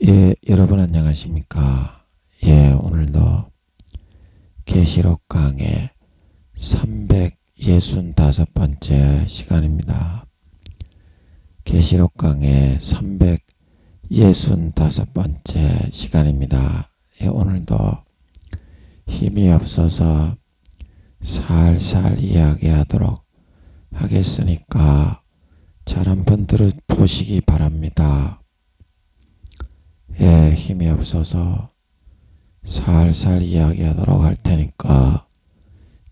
예, 여러분 안녕하십니까? 예, 오늘도 계시록 강의 365번째 시간입니다. 계시록 강의 365번째 시간입니다. 예, 오늘도 힘이 없어서 살살 이야기하도록 하겠으니까 잘 한번 들어보시기 바랍니다. 예, 힘이 없어서 살살 이야기하도록 할 테니까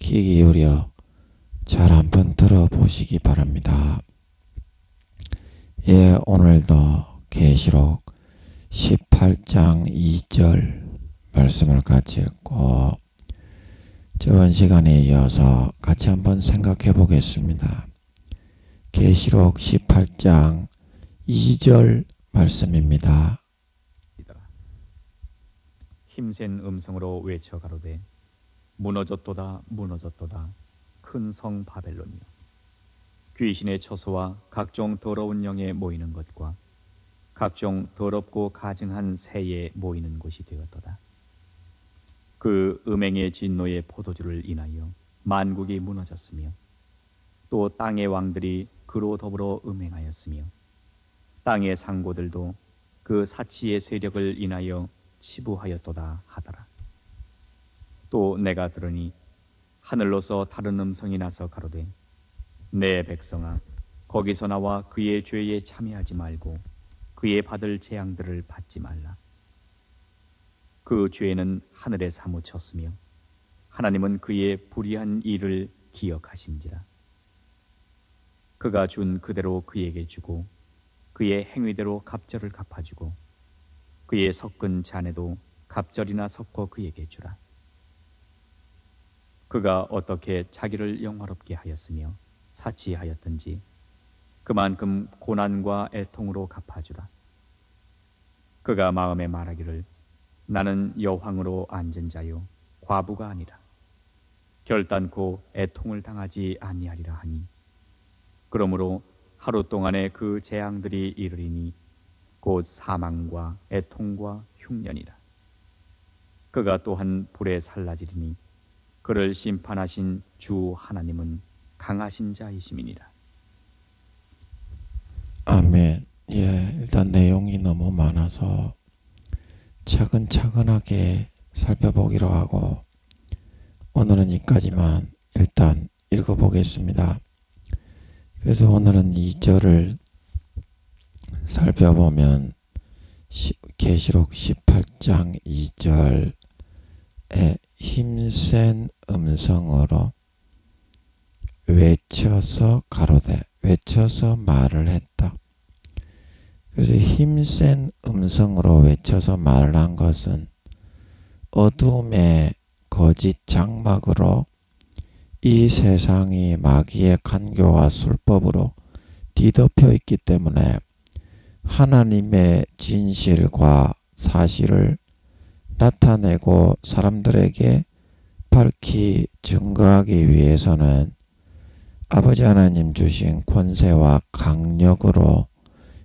귀 기울여 잘 한번 들어보시기 바랍니다. 예, 오늘도 계시록 18장 2절 말씀을 같이 읽고 저번 시간에 이어서 같이 한번 생각해 보겠습니다. 계시록 18장 2절 말씀입니다. 힘센 음성으로 외쳐 가로되 무너졌도다 무너졌도다 큰 성 바벨론이여 귀신의 처소와 각종 더러운 영에 모이는 것과 각종 더럽고 가증한 새에 모이는 곳이 되었도다. 그 음행의 진노의 포도주를 인하여 만국이 무너졌으며 또 땅의 왕들이 그로 더불어 음행하였으며 땅의 상고들도 그 사치의 세력을 인하여 치부하였도다 하더라. 또 내가 들으니 하늘로서 다른 음성이 나서 가로되 내 백성아 거기서 나와 그의 죄에 참여하지 말고 그의 받을 재앙들을 받지 말라. 그 죄는 하늘에 사무쳤으며 하나님은 그의 불의한 일을 기억하신지라. 그가 준 그대로 그에게 주고 그의 행위대로 갑절을 갚아주고 그의 섞은 잔에도 갑절이나 섞어 그에게 주라. 그가 어떻게 자기를 영화롭게 하였으며 사치하였든지 그만큼 고난과 애통으로 갚아주라. 그가 마음에 말하기를 나는 여황으로 앉은 자요 과부가 아니라 결단코 애통을 당하지 아니하리라 하니 그러므로 하루 동안에 그 재앙들이 이르리니 곧 사망과 애통과 흉년이라. 그가 또한 불에 살라지리니 그를 심판하신 주 하나님은 강하신 자이심이니라. 아멘. 예, 일단 내용이 너무 많아서 차근차근하게 살펴보기로 하고 오늘은 여기까지만 일단 읽어보겠습니다. 그래서 오늘은 2절을 살펴보면 계시록 18장 2절에 힘센 음성으로 외쳐서 가로되 외쳐서 말을 했다. 그래서 힘센 음성으로 외쳐서 말을 한 것은 어둠의 거짓 장막으로 이 세상이 마귀의 간교와 술법으로 뒤덮여 있기 때문에 하나님의 진실과 사실을 나타내고 사람들에게 밝히 증거하기 위해서는 아버지 하나님 주신 권세와 강력으로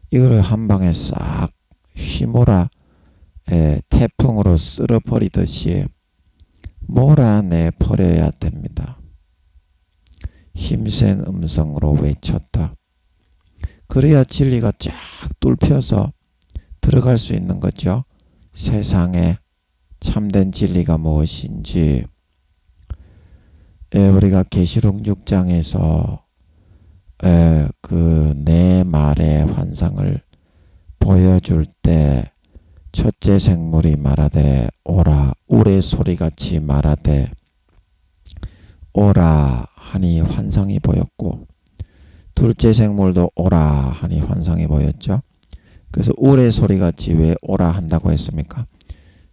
이걸 한 방에 싹 휘몰아 태풍으로 쓸어버리듯이 몰아내 버려야 됩니다. 힘센 음성으로 외쳤다. 그래야 진리가 쫙 뚫혀서 들어갈 수 있는 거죠. 세상에 참된 진리가 무엇인지. 우리가 계시록 6장에서 그 내 말의 환상을 보여줄 때 첫째 생물이 말하되 오라 우레 소리같이 말하되 오라 하니 환상이 보였고 둘째 생물도 오라 하니 환상이 보였죠. 그래서 우레 소리같이 왜 오라 한다고 했습니까?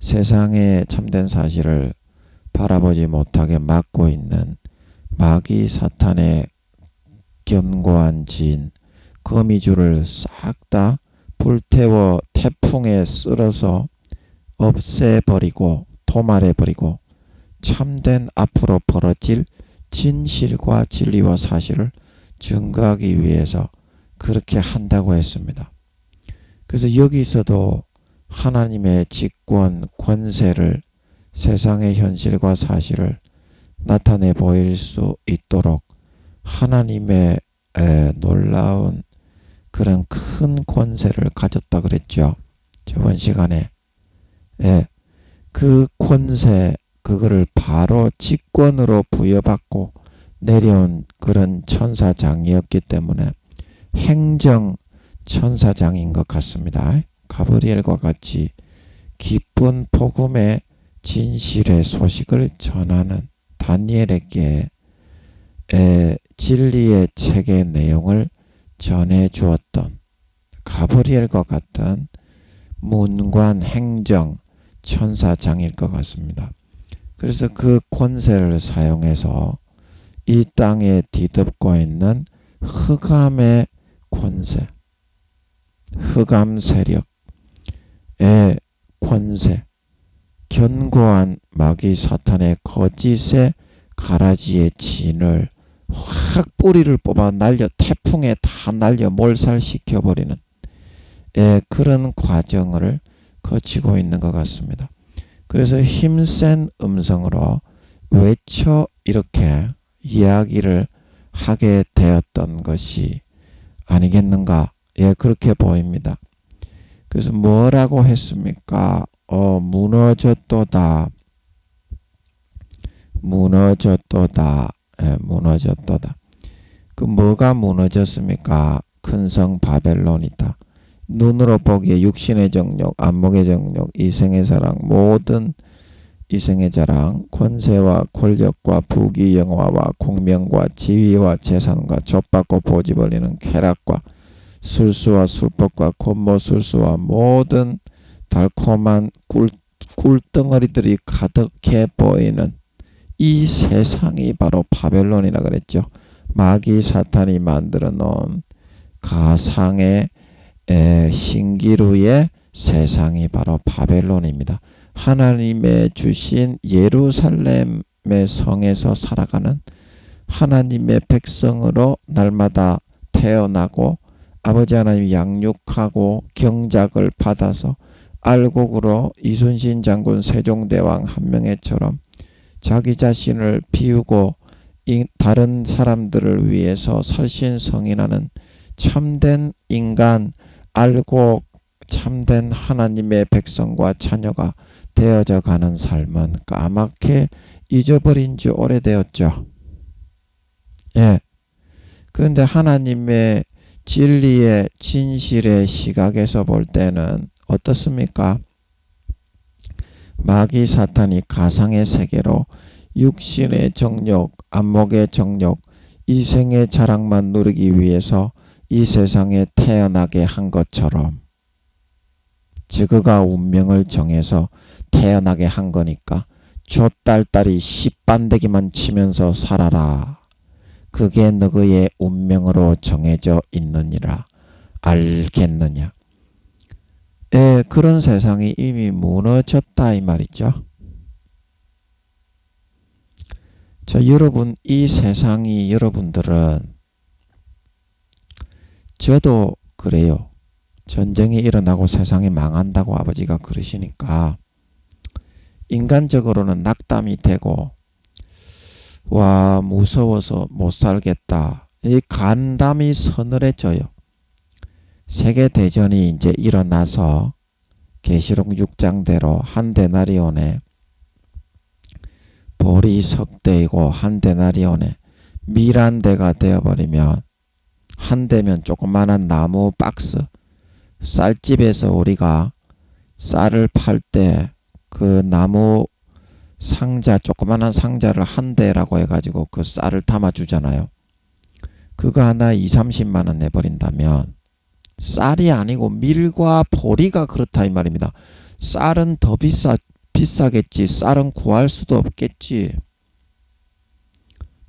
세상의 참된 사실을 바라보지 못하게 막고 있는 마귀 사탄의 견고한 진 거미줄을 싹 다 불태워 태풍에 쓸어서 없애버리고 도말해버리고 참된 앞으로 벌어질 진실과 진리와 사실을 증거하기 위해서 그렇게 한다고 했습니다. 그래서 여기서도 하나님의 직권, 권세를 세상의 현실과 사실을 나타내 보일 수 있도록 하나님의 놀라운 그런 큰 권세를 가졌다 그랬죠. 저번 시간에. 그 권세, 그거를 바로 직권으로 부여받고 내려온 그런 천사장이었기 때문에 행정 천사장인 것 같습니다. 가브리엘과 같이 기쁜 복음의 진실의 소식을 전하는 다니엘에게 진리의 책의 내용을 전해 주었던 가브리엘과 같은 문관 행정 천사장일 것 같습니다. 그래서 그 권세를 사용해서 이 땅에 뒤덮고 있는 흑암의 권세, 흑암 세력의 권세, 견고한 마귀 사탄의 거짓의 가라지의 진을 확 뿌리를 뽑아 날려 태풍에 다 날려 몰살시켜버리는 그런 과정을 거치고 있는 것 같습니다. 그래서 힘센 음성으로 외쳐 이렇게 이야기를 하게 되었던 것이 아니겠는가? 그렇게 보입니다. 그래서 뭐라고 했습니까? 무너졌도다. 무너졌도다. 무너졌도다. 그 뭐가 무너졌습니까? 큰 성 바벨론이다. 눈으로 보기에 육신의 정욕, 안목의 정욕, 이생의 사랑, 모든 이생의 자랑, 권세와 권력과 부귀 영화와 공명과 지위와 재산과 좆받고 보지 벌리는 쾌락과 술수와 술법과 곤모술수와 모든 달콤한 꿀덩어리들이 가득해 보이는 이 세상이 바로 바벨론이라 그랬죠. 마귀 사탄이 만들어 놓은 가상의 신기루의 세상이 바로 바벨론입니다. 하나님의 주신 예루살렘의 성에서 살아가는 하나님의 백성으로 날마다 태어나고 아버지 하나님 양육하고 경작을 받아서 알곡으로 이순신 장군 세종대왕 한명회처럼 자기 자신을 비우고 다른 사람들을 위해서 살신성인하는 참된 인간, 알곡 참된 하나님의 백성과 자녀가 되어져 가는 삶은 까맣게 잊어버린 지 오래되었죠. 그런데 하나님의 진리의 진실의 시각에서 볼 때는 어떻습니까? 마귀 사탄이 가상의 세계로 육신의 정욕, 안목의 정욕, 이생의 자랑만 누리기 위해서 이 세상에 태어나게 한 것처럼 그가 운명을 정해서 태어나게 한 거니까 좆딸딸이 씨빤대기만 치면서 살아라. 그게 너의 운명으로 정해져 있느니라. 알겠느냐? 그런 세상이 이미 무너졌다 이 말이죠. 여러분, 이 세상이 여러분들은 저도 그래요. 전쟁이 일어나고 세상이 망한다고 아버지가 그러시니까 인간적으로는 낙담이 되고 와 무서워서 못 살겠다. 이 간담이 서늘해져요. 세계대전이 이제 일어나서 계시록 6장대로 한 데나리온에 볼이 석대이고 한 데나리온에 밀한대가 되어버리면 한 대면 조그마한 나무 박스 쌀집에서 우리가 쌀을 팔 때 그 나무 상자 조그마한 상자를 한 대라고 해가지고 그 쌀을 담아주잖아요. 그거 하나 20-30만 원 내버린다면 쌀이 아니고 밀과 보리가 그렇다 이 말입니다. 쌀은 더 비싸겠지. 쌀은 구할 수도 없겠지.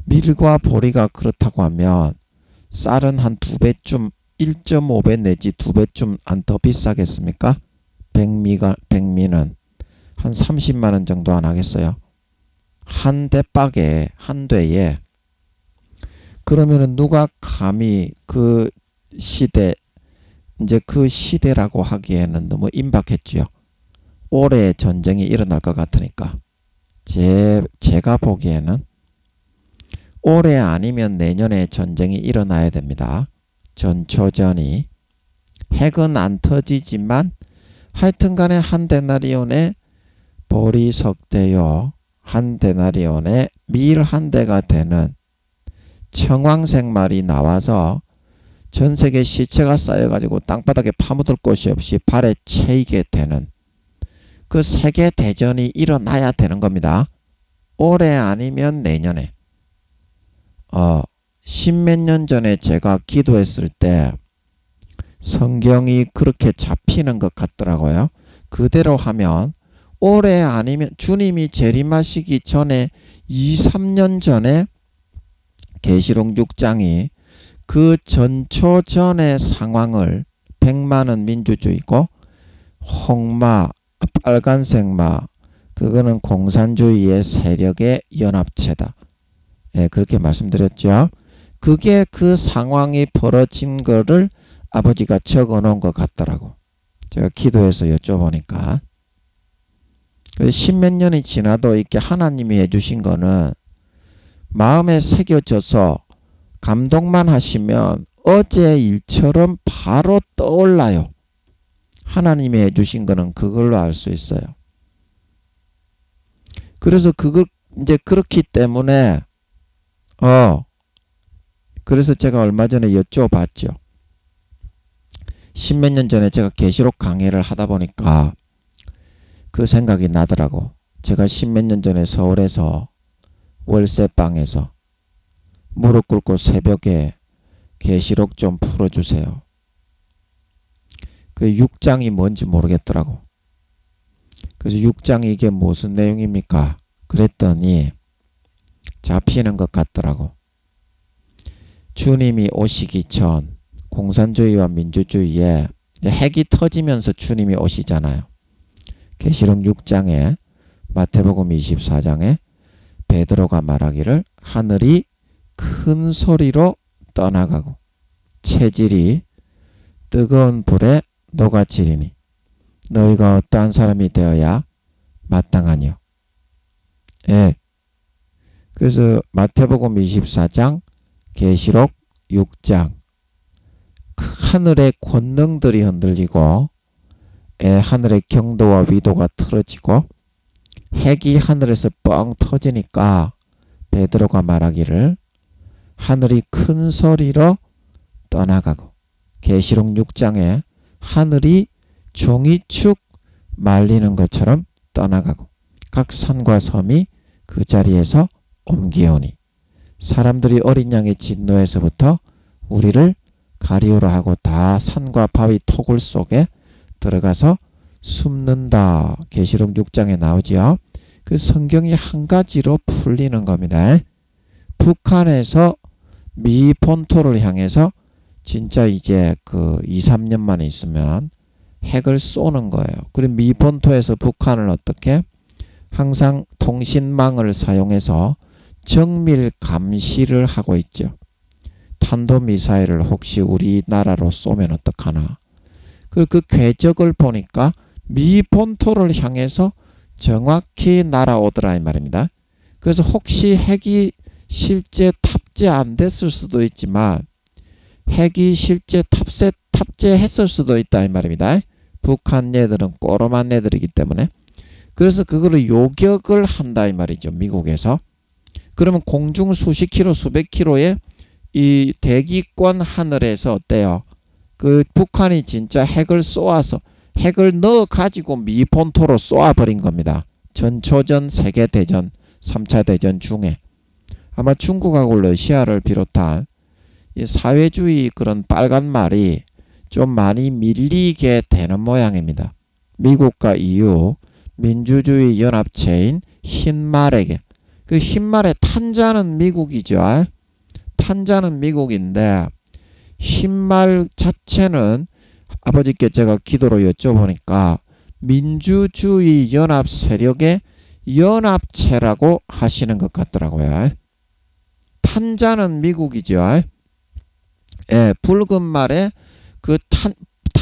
밀과 보리가 그렇다고 하면 쌀은 한 2배쯤 1.5배 내지 2배쯤 안 더 비싸겠습니까? 백미는 한 30만 원 정도 안 하겠어요? 한 대박에 한 대에. 그러면은 누가 감히 그 시대 이제 그 시대라고 하기에는 너무 임박했지요. 올해 전쟁이 일어날 것 같으니까 제가 보기에는 올해 아니면 내년에 전쟁이 일어나야 됩니다. 전초전이. 핵은 안 터지지만 하여튼간에 한 데나리온에 보리석대요. 한 데나리온에 밀 한 대가 되는 청황색 말이 나와서 전 세계 시체가 쌓여가지고 땅바닥에 파묻을 곳이 없이 발에 채이게 되는 그 세계 대전이 일어나야 되는 겁니다. 올해 아니면 내년에. 십몇 년 전에 제가 기도했을 때 성경이 그렇게 잡히는 것 같더라고요. 그대로 하면 올해 아니면 주님이 재림하시기 전에 2, 3년 전에 계시록 6장이 그 전초전의 상황을 100만은 민주주의고 홍마, 빨간색 마 그거는 공산주의의 세력의 연합체다. 예, 그렇게 말씀드렸죠. 그게 그 상황이 벌어진 거를 아버지가 적어 놓은 것 같더라고. 제가 기도해서 여쭤보니까. 십몇 년이 지나도 이렇게 하나님이 해주신 거는 마음에 새겨져서 감동만 하시면 어제 일처럼 바로 떠올라요. 하나님이 해주신 거는 그걸로 알 수 있어요. 그래서 그걸 이제 그렇기 때문에 그래서 제가 얼마 전에 여쭤봤죠. 십몇 년 전에 제가 계시록 강의를 하다 보니까 그 생각이 나더라고. 제가 십몇 년 전에 서울에서 월세방에서 무릎 꿇고 새벽에 계시록 좀 풀어주세요. 그 6장이 뭔지 모르겠더라고. 그래서 6장이 이게 무슨 내용입니까? 그랬더니 잡히는 것 같더라고. 주님이 오시기 전 공산주의와 민주주의에 핵이 터지면서 주님이 오시잖아요. 계시록 6장에 마태복음 24장에 베드로가 말하기를 하늘이 큰 소리로 떠나가고 체질이 뜨거운 불에 녹아지리니 너희가 어떠한 사람이 되어야 마땅하뇨. 예. 그래서 마태복음 24장 계시록 6장 하늘의 권능들이 흔들리고 하늘의 경도와 위도가 틀어지고 핵이 하늘에서 뻥 터지니까 베드로가 말하기를 하늘이 큰 소리로 떠나가고 계시록 6장에 하늘이 종이축 말리는 것처럼 떠나가고 각 산과 섬이 그 자리에서 옮기오니 사람들이 어린 양의 진노에서부터 우리를 가리우라 하고 다 산과 바위 토굴 속에 들어가서 숨는다. 계시록 6장에 나오지요. 그 성경이 한 가지로 풀리는 겁니다. 북한에서 미 본토를 향해서 진짜 이제 그 2, 3년만 있으면 핵을 쏘는 거예요. 그리고 미 본토에서 북한을 어떻게 항상 통신망을 사용해서 정밀 감시를 하고 있죠. 탄도미사일을 혹시 우리나라로 쏘면 어떡하나. 그 궤적을 보니까 미 본토를 향해서 정확히 날아오더라 이 말입니다. 그래서 혹시 핵이 실제 탑재 안 됐을 수도 있지만 핵이 실제 탑재했을 수도 있다 이 말입니다. 북한 애들은 꼬로만 애들이기 때문에. 그래서 그거를 요격을 한다 이 말이죠. 미국에서. 그러면 공중 수십 킬로 수백 킬로의 이 대기권 하늘에서 어때요? 그 북한이 진짜 핵을 쏘아서 핵을 넣어 가지고 미 본토로 쏘아버린 겁니다. 전초전 세계대전 3차 대전 중에 아마 중국하고 러시아를 비롯한 이 사회주의 그런 빨간 말이 좀 많이 밀리게 되는 모양입니다. 미국과 EU 민주주의 연합체인 흰말에게 그 흰말의 탄자는 미국이죠. 탄자는 미국인데 흰말 자체는 아버지께 제가 기도로 여쭤보니까 민주주의 연합 세력의 연합체라고 하시는 것 같더라고요. 탄자는 미국이죠. 예, 붉은 말에 그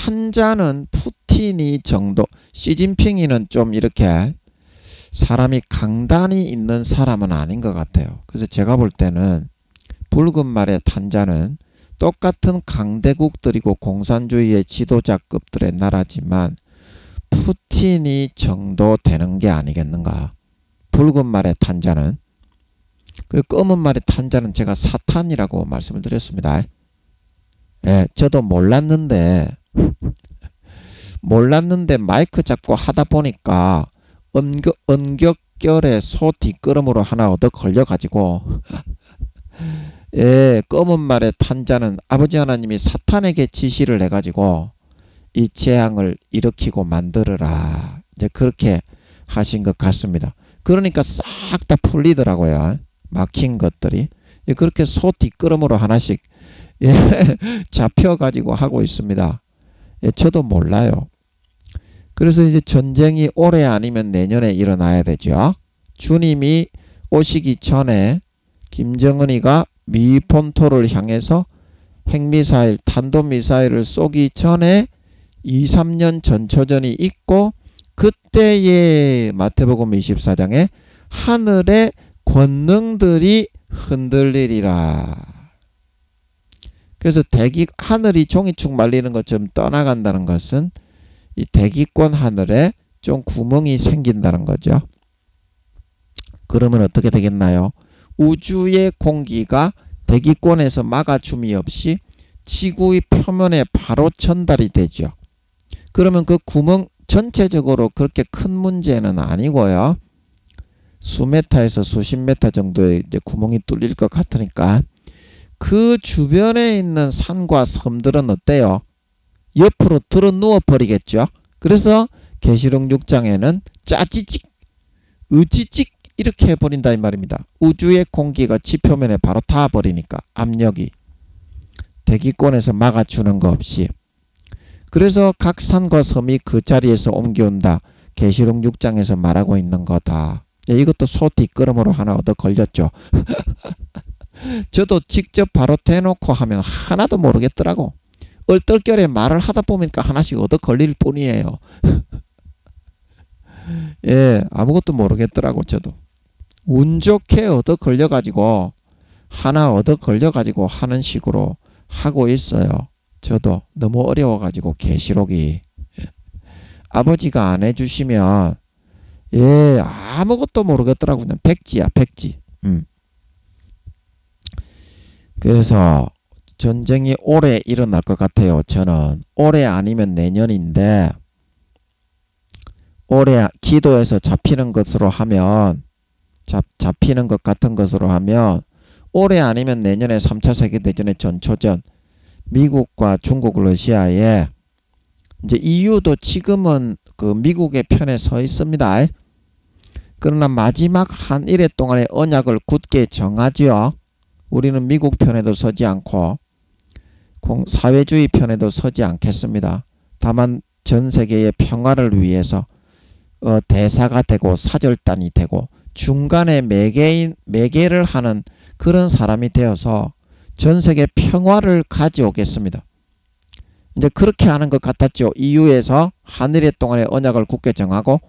탄자는 푸틴이 정도, 시진핑이는 좀 이렇게 사람이 강단이 있는 사람은 아닌 것 같아요. 그래서 제가 볼 때는 붉은 말의 탄자는 똑같은 강대국들이고 공산주의의 지도자급들의 나라지만 푸틴이 정도 되는 게 아니겠는가. 붉은 말의 탄자는. 그 검은 말의 탄자는 제가 사탄이라고 말씀을 드렸습니다. 예, 저도 몰랐는데 마이크 잡고 하다 보니까 언격결에 소 뒷걸음으로 하나 얻어 걸려가지고 예, 검은 말의 탄자는 아버지 하나님이 사탄에게 지시를 해가지고 이 재앙을 일으키고 만들어라. 이제 그렇게 하신 것 같습니다. 그러니까 싹 다 풀리더라고요. 막힌 것들이. 그렇게 소 뒷걸음으로 하나씩 예, 잡혀가지고 하고 있습니다. 예, 저도 몰라요. 그래서 이제 전쟁이 올해 아니면 내년에 일어나야 되죠. 주님이 오시기 전에 김정은이가 미 본토를 향해서 핵미사일, 탄도미사일을 쏘기 전에 2, 3년 전초전이 있고 그때의 마태복음 24장에 하늘의 권능들이 흔들리리라. 그래서 하늘이 종이축 말리는 것처럼 떠나간다는 것은 이 대기권 하늘에 좀 구멍이 생긴다는 거죠. 그러면 어떻게 되겠나요? 우주의 공기가 대기권에서 막아줌이 없이 지구의 표면에 바로 전달이 되죠. 그러면 그 구멍 전체적으로 그렇게 큰 문제는 아니고요. 수메타에서 수십 메타 정도의 이제 구멍이 뚫릴 것 같으니까 그 주변에 있는 산과 섬들은 어때요? 옆으로 들어 누워 버리겠죠. 그래서 계시록 6장에는 짜찌찍, 으찌찍 이렇게 해버린다 이 말입니다. 우주의 공기가 지표면에 바로 닿아버리니까 압력이 대기권에서 막아주는 거 없이. 그래서 각 산과 섬이 그 자리에서 옮겨온다. 계시록 6장에서 말하고 있는 거다. 이것도 소 뒷걸음으로 하나 얻어 걸렸죠. 저도 직접 바로 대놓고 하면 하나도 모르겠더라고. 얼떨결에 말을 하다 보니까 하나씩 얻어 걸릴 뿐이에요. 예, 아무것도 모르겠더라고. 저도 운 좋게 얻어 걸려가지고 하나 얻어 걸려가지고 하는 식으로 하고 있어요. 저도 너무 어려워가지고 계시록이 아버지가 안 해주시면 예, 아무것도 모르겠더라고. 그냥 백지야, 백지. 그래서 전쟁이 올해 일어날 것 같아요. 저는 올해 아니면 내년인데 올해 기도에서 잡히는 것으로 하면 잡히는 것 같은 것으로 하면 올해 아니면 내년에 3차 세계대전의 전초전 미국과 중국 러시아에 이제 EU도 지금은 그 미국의 편에 서 있습니다. 그러나 마지막 한 일해 동안의 언약을 굳게 정하지요. 우리는 미국 편에도 서지 않고 사회주의 편에도 서지 않겠습니다. 다만 전 세계의 평화를 위해서 대사가 되고 사절단이 되고 중간에 매개를 하는 그런 사람이 되어서 전 세계 평화를 가져오겠습니다. 이제 그렇게 하는 것 같았죠. EU에서 한 일해 동안의 언약을 굳게 정하고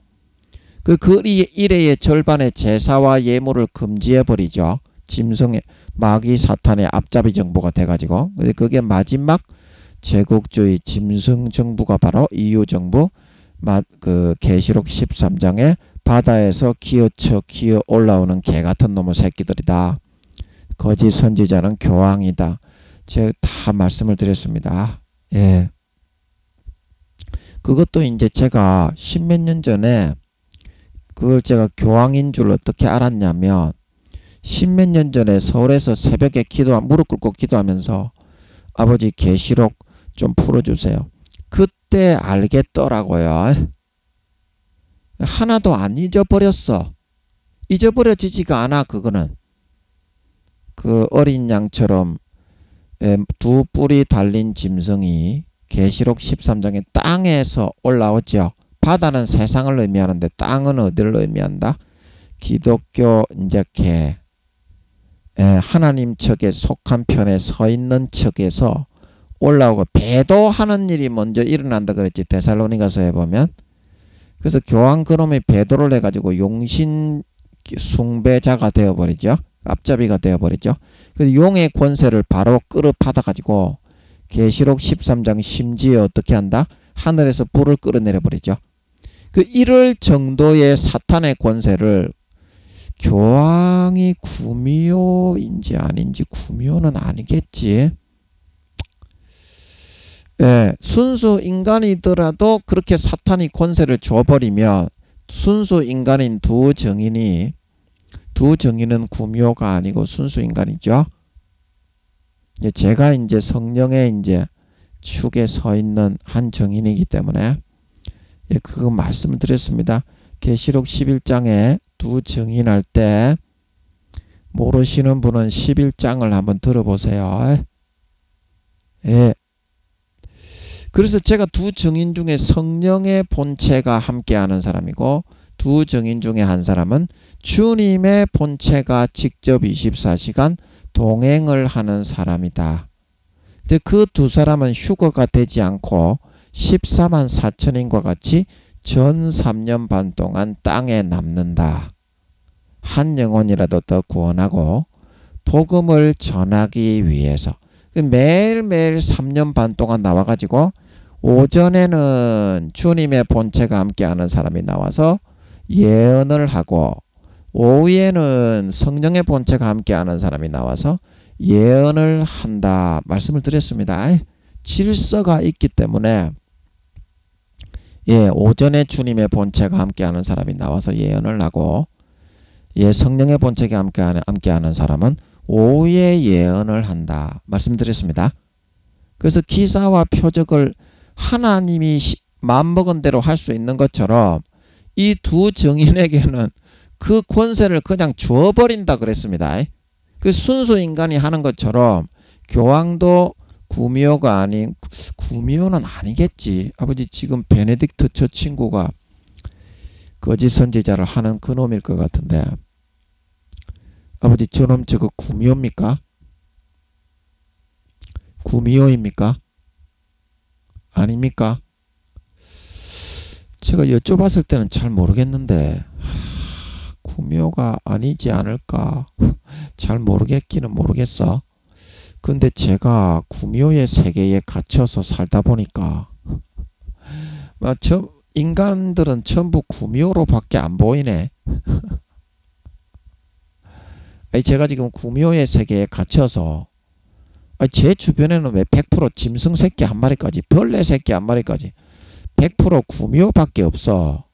그 일해의 절반의 제사와 예물을 금지해버리죠. 짐승의 마귀 사탄의 앞잡이 정부가 돼가지고 그게 마지막 제국주의 짐승 정부가 바로 EU 정부 그 계시록 13장에 바다에서 기어 올라오는 개같은 놈의 새끼들이다. 거짓 선지자는 교황이다. 제가 다 말씀을 드렸습니다. 예. 그것도 이제 제가 십몇 년 전에 그걸 제가 교황인 줄 어떻게 알았냐면 십몇 년 전에 서울에서 새벽에 무릎 꿇고 기도하면서 아버지 계시록 좀 풀어주세요. 그때 알겠더라고요. 하나도 안 잊어버렸어. 잊어버려지지가 않아. 그거는 그 어린 양처럼 두 뿔이 달린 짐승이 계시록 13장에 땅에서 올라오죠. 바다는 세상을 의미하는데 땅은 어디를 의미한다? 기독교 이제 하나님 척에 속한 편에 서 있는 척에서 올라오고 배도하는 일이 먼저 일어난다 그랬지. 데살로니가서에 보면. 그래서 교황 그놈이 배도를 해가지고 용신 숭배자가 되어버리죠. 앞잡이가 되어버리죠. 그래서 용의 권세를 바로 끌어받아가지고 계시록 13장 심지어 어떻게 한다? 하늘에서 불을 끌어내려버리죠. 그 이럴 정도의 사탄의 권세를 교황이 구미호인지 아닌지, 구미호는 아니겠지. 예, 순수 인간이더라도 그렇게 사탄이 권세를 줘버리면 순수 인간인 두 정인은 구미호가 아니고 순수 인간이죠. 제가 이제 성령의 이제 축에 서 있는 한 정인이기 때문에 그거 말씀을 드렸습니다. 계시록 11장에 두 정인할 때 모르시는 분은 11장을 한번 들어보세요. 예. 그래서 제가 두 정인 중에 성령의 본체가 함께하는 사람이고 두 정인 중에 한 사람은 주님의 본체가 직접 24시간 동행을 하는 사람이다. 그 두 사람은 휴거가 되지 않고 14만 4천인과 같이 전 3년 반 동안 땅에 남는다. 한 영혼이라도 더 구원하고 복음을 전하기 위해서 매일매일 3년 반 동안 나와가지고 오전에는 주님의 본체가 함께하는 사람이 나와서 예언을 하고 오후에는 성령의 본체가 함께하는 사람이 나와서 예언을 한다 말씀을 드렸습니다. 질서가 있기 때문에 오전에 주님의 본체가 함께하는 사람이 나와서 예언을 하고 성령의 본체가 함께하는 사람은 오후에 예언을 한다 말씀드렸습니다. 그래서 기사와 표적을 하나님이 마음먹은 대로 할 수 있는 것처럼 이 두 정인에게는 그 권세를 그냥 주어버린다 그랬습니다. 그 순수 인간이 하는 것처럼 교황도 구미호가 아닌, 구미호는 아니겠지. 아버지 지금 베네딕트 저 친구가 거짓 선지자를 하는 그놈일 것 같은데 아버지 저놈 저거 구미호입니까? 구미호입니까? 아닙니까? 제가 여쭤봤을 때는 잘 모르겠는데 구미호가 아니지 않을까? 잘 모르겠기는 모르겠어. 근데 제가 구미호의 세계에 갇혀서 살다 보니까 인간들은 전부 구미호로밖에 안 보이네. 제가 지금 구미호의 세계에 갇혀서 제 주변에는 왜 100% 짐승 새끼 한 마리까지 벌레 새끼 한 마리까지 100% 구미호밖에 없어.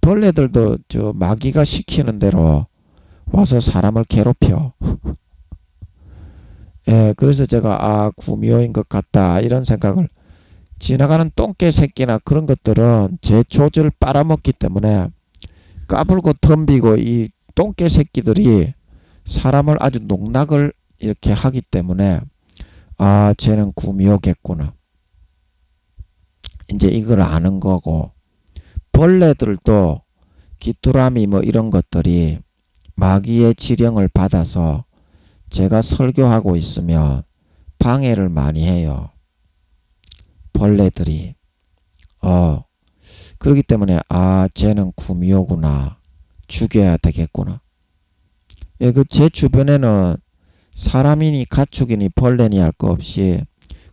벌레들도 저 마귀가 시키는 대로 와서 사람을 괴롭혀. 그래서 제가 구미호인 것 같다 이런 생각을 지나가는 똥개 새끼나 그런 것들은 제 조직을 빨아먹기 때문에 까불고 덤비고 이 똥개 새끼들이 사람을 아주 농락을 이렇게 하기 때문에 쟤는 구미호겠구나. 이제 이걸 아는 거고 벌레들도 귀뚜라미 뭐 이런 것들이 마귀의 지령을 받아서 제가 설교하고 있으면 방해를 많이 해요. 벌레들이. 그렇기 때문에 쟤는 구미호구나. 죽여야 되겠구나. 제 주변에는 사람이니 가축이니 벌레니 할 거 없이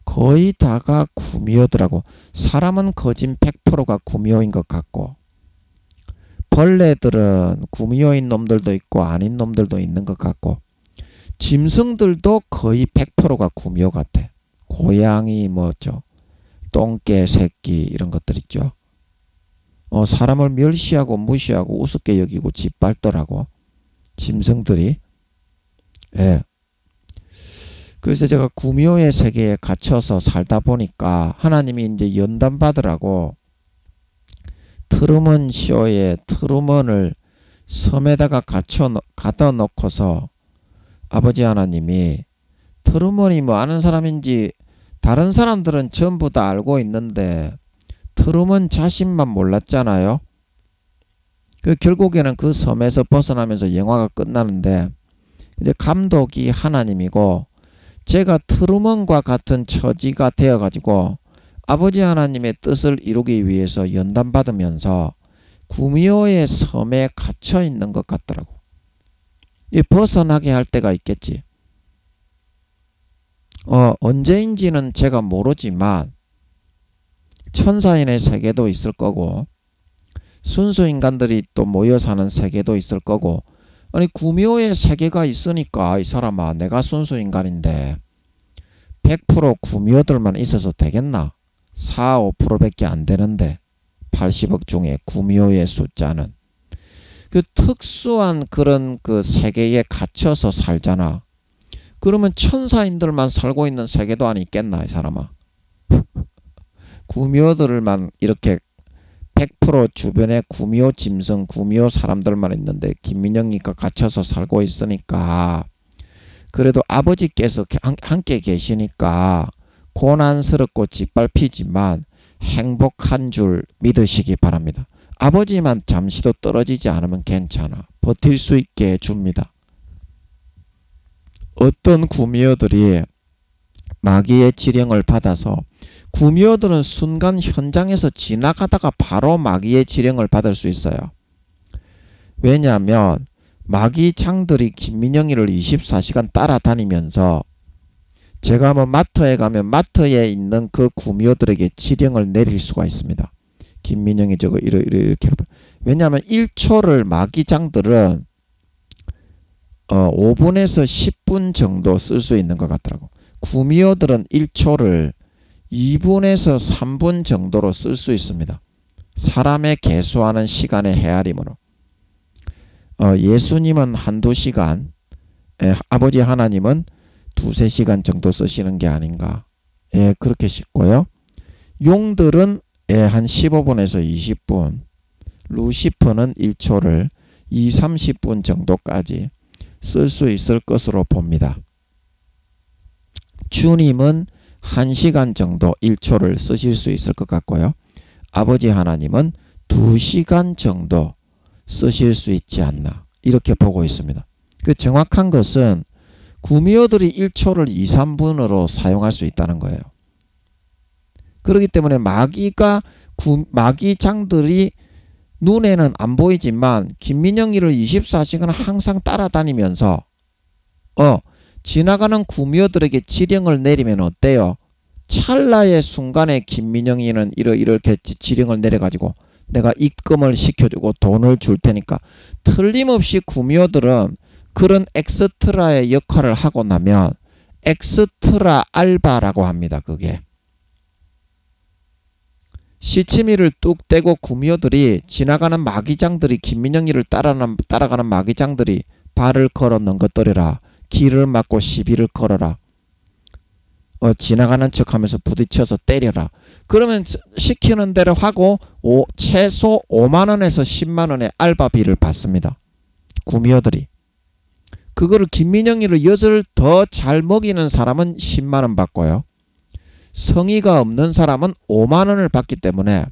거의 다가 구미호더라고. 사람은 거진 100%가 구미호인 것 같고 벌레들은 구미호인 놈들도 있고 아닌 놈들도 있는 것 같고 짐승들도 거의 100%가 구미호 같아. 고양이 뭐죠 똥개 새끼 이런 것들 있죠. 사람을 멸시하고 무시하고 우습게 여기고 짓밟더라고 짐승들이. 그래서 제가 구미호의 세계에 갇혀서 살다 보니까 하나님이 이제 연단 받으라고 트루먼 쇼에 트루먼을 섬에다가 갖다 놓고서 아버지 하나님이 트루먼이 뭐 아는 사람인지 다른 사람들은 전부 다 알고 있는데 트루먼 자신만 몰랐잖아요. 결국에는 그 섬에서 벗어나면서 영화가 끝나는데 이제 감독이 하나님이고 제가 트루먼과 같은 처지가 되어가지고 아버지 하나님의 뜻을 이루기 위해서 연단받으면서 구미호의 섬에 갇혀 있는 것 같더라고. 이 벗어나게 할 때가 있겠지. 언제인지는 제가 모르지만 천사인의 세계도 있을 거고 순수 인간들이 또 모여 사는 세계도 있을 거고, 아니 구미호의 세계가 있으니까 이 사람아, 내가 순수 인간인데 100% 구미호들만 있어서 되겠나? 4, 5%밖에 안 되는데 80억 중에 구미호의 숫자는 그 특수한 그런 그 세계에 갇혀서 살잖아. 그러면 천사인들만 살고 있는 세계도 아니겠나 이 사람아. 구미호들만 이렇게 100% 주변에 구미호 짐승, 구미호 사람들만 있는데 김민영이가 갇혀서 살고 있으니까 그래도 아버지께서 함께 계시니까 고난스럽고 짓밟히지만 행복한 줄 믿으시기 바랍니다. 아버지만 잠시도 떨어지지 않으면 괜찮아. 버틸 수 있게 해줍니다. 어떤 구미호들이 마귀의 지령을 받아서, 구미호들은 순간 현장에서 지나가다가 바로 마귀의 지령을 받을 수 있어요. 왜냐하면 마귀장들이 김민영이를 24시간 따라다니면서 제가 뭐 마트에 가면 마트에 있는 그 구미호들에게 지령을 내릴 수가 있습니다. 김민영이 저거 이렇게. 왜냐하면 1초를 마귀장들은 5분에서 10분 정도 쓸 수 있는 것 같더라고. 구미호들은 1초를 2분에서 3분 정도로 쓸 수 있습니다. 사람의 계수하는 시간의 헤아림으로. 예수님은 한두 시간, 아버지 하나님은 두세 시간 정도 쓰시는 게 아닌가. 그렇게 싶고요. 용들은 한 15분에서 20분, 루시퍼는 1초를 20-30분 정도까지 쓸 수 있을 것으로 봅니다. 주님은 1시간 정도 1초를 쓰실 수 있을 것 같고요. 아버지 하나님은 2시간 정도 쓰실 수 있지 않나, 이렇게 보고 있습니다. 그 정확한 것은 구미호들이 1초를 2-3분으로 사용할 수 있다는 거예요. 그렇기 때문에 마귀장들이 눈에는 안 보이지만 김민영이를 24시간 항상 따라다니면서 지나가는 구미호들에게 지령을 내리면 어때요? 찰나의 순간에 김민영이는 이렇게 지령을 내려가지고 내가 입금을 시켜주고 돈을 줄 테니까, 틀림없이 구미호들은 그런 엑스트라의 역할을 하고 나면 엑스트라 알바라고 합니다. 그게 시치미를 뚝 떼고 구미호들이 지나가는 마귀장들이 김민영이를 따라가는 마귀장들이 발을 걸어 넘것더리라. 길을 막고 시비를 걸어라. 지나가는 척하면서 부딪혀서 때려라. 그러면 시키는 대로 하고 최소 5만원에서 10만원의 알바비를 받습니다. 구미호들이. 그거를 김민영이를 엿을 더 잘 먹이는 사람은 10만원 받고요. 성의가 없는 사람은 5만원을 받기 때문에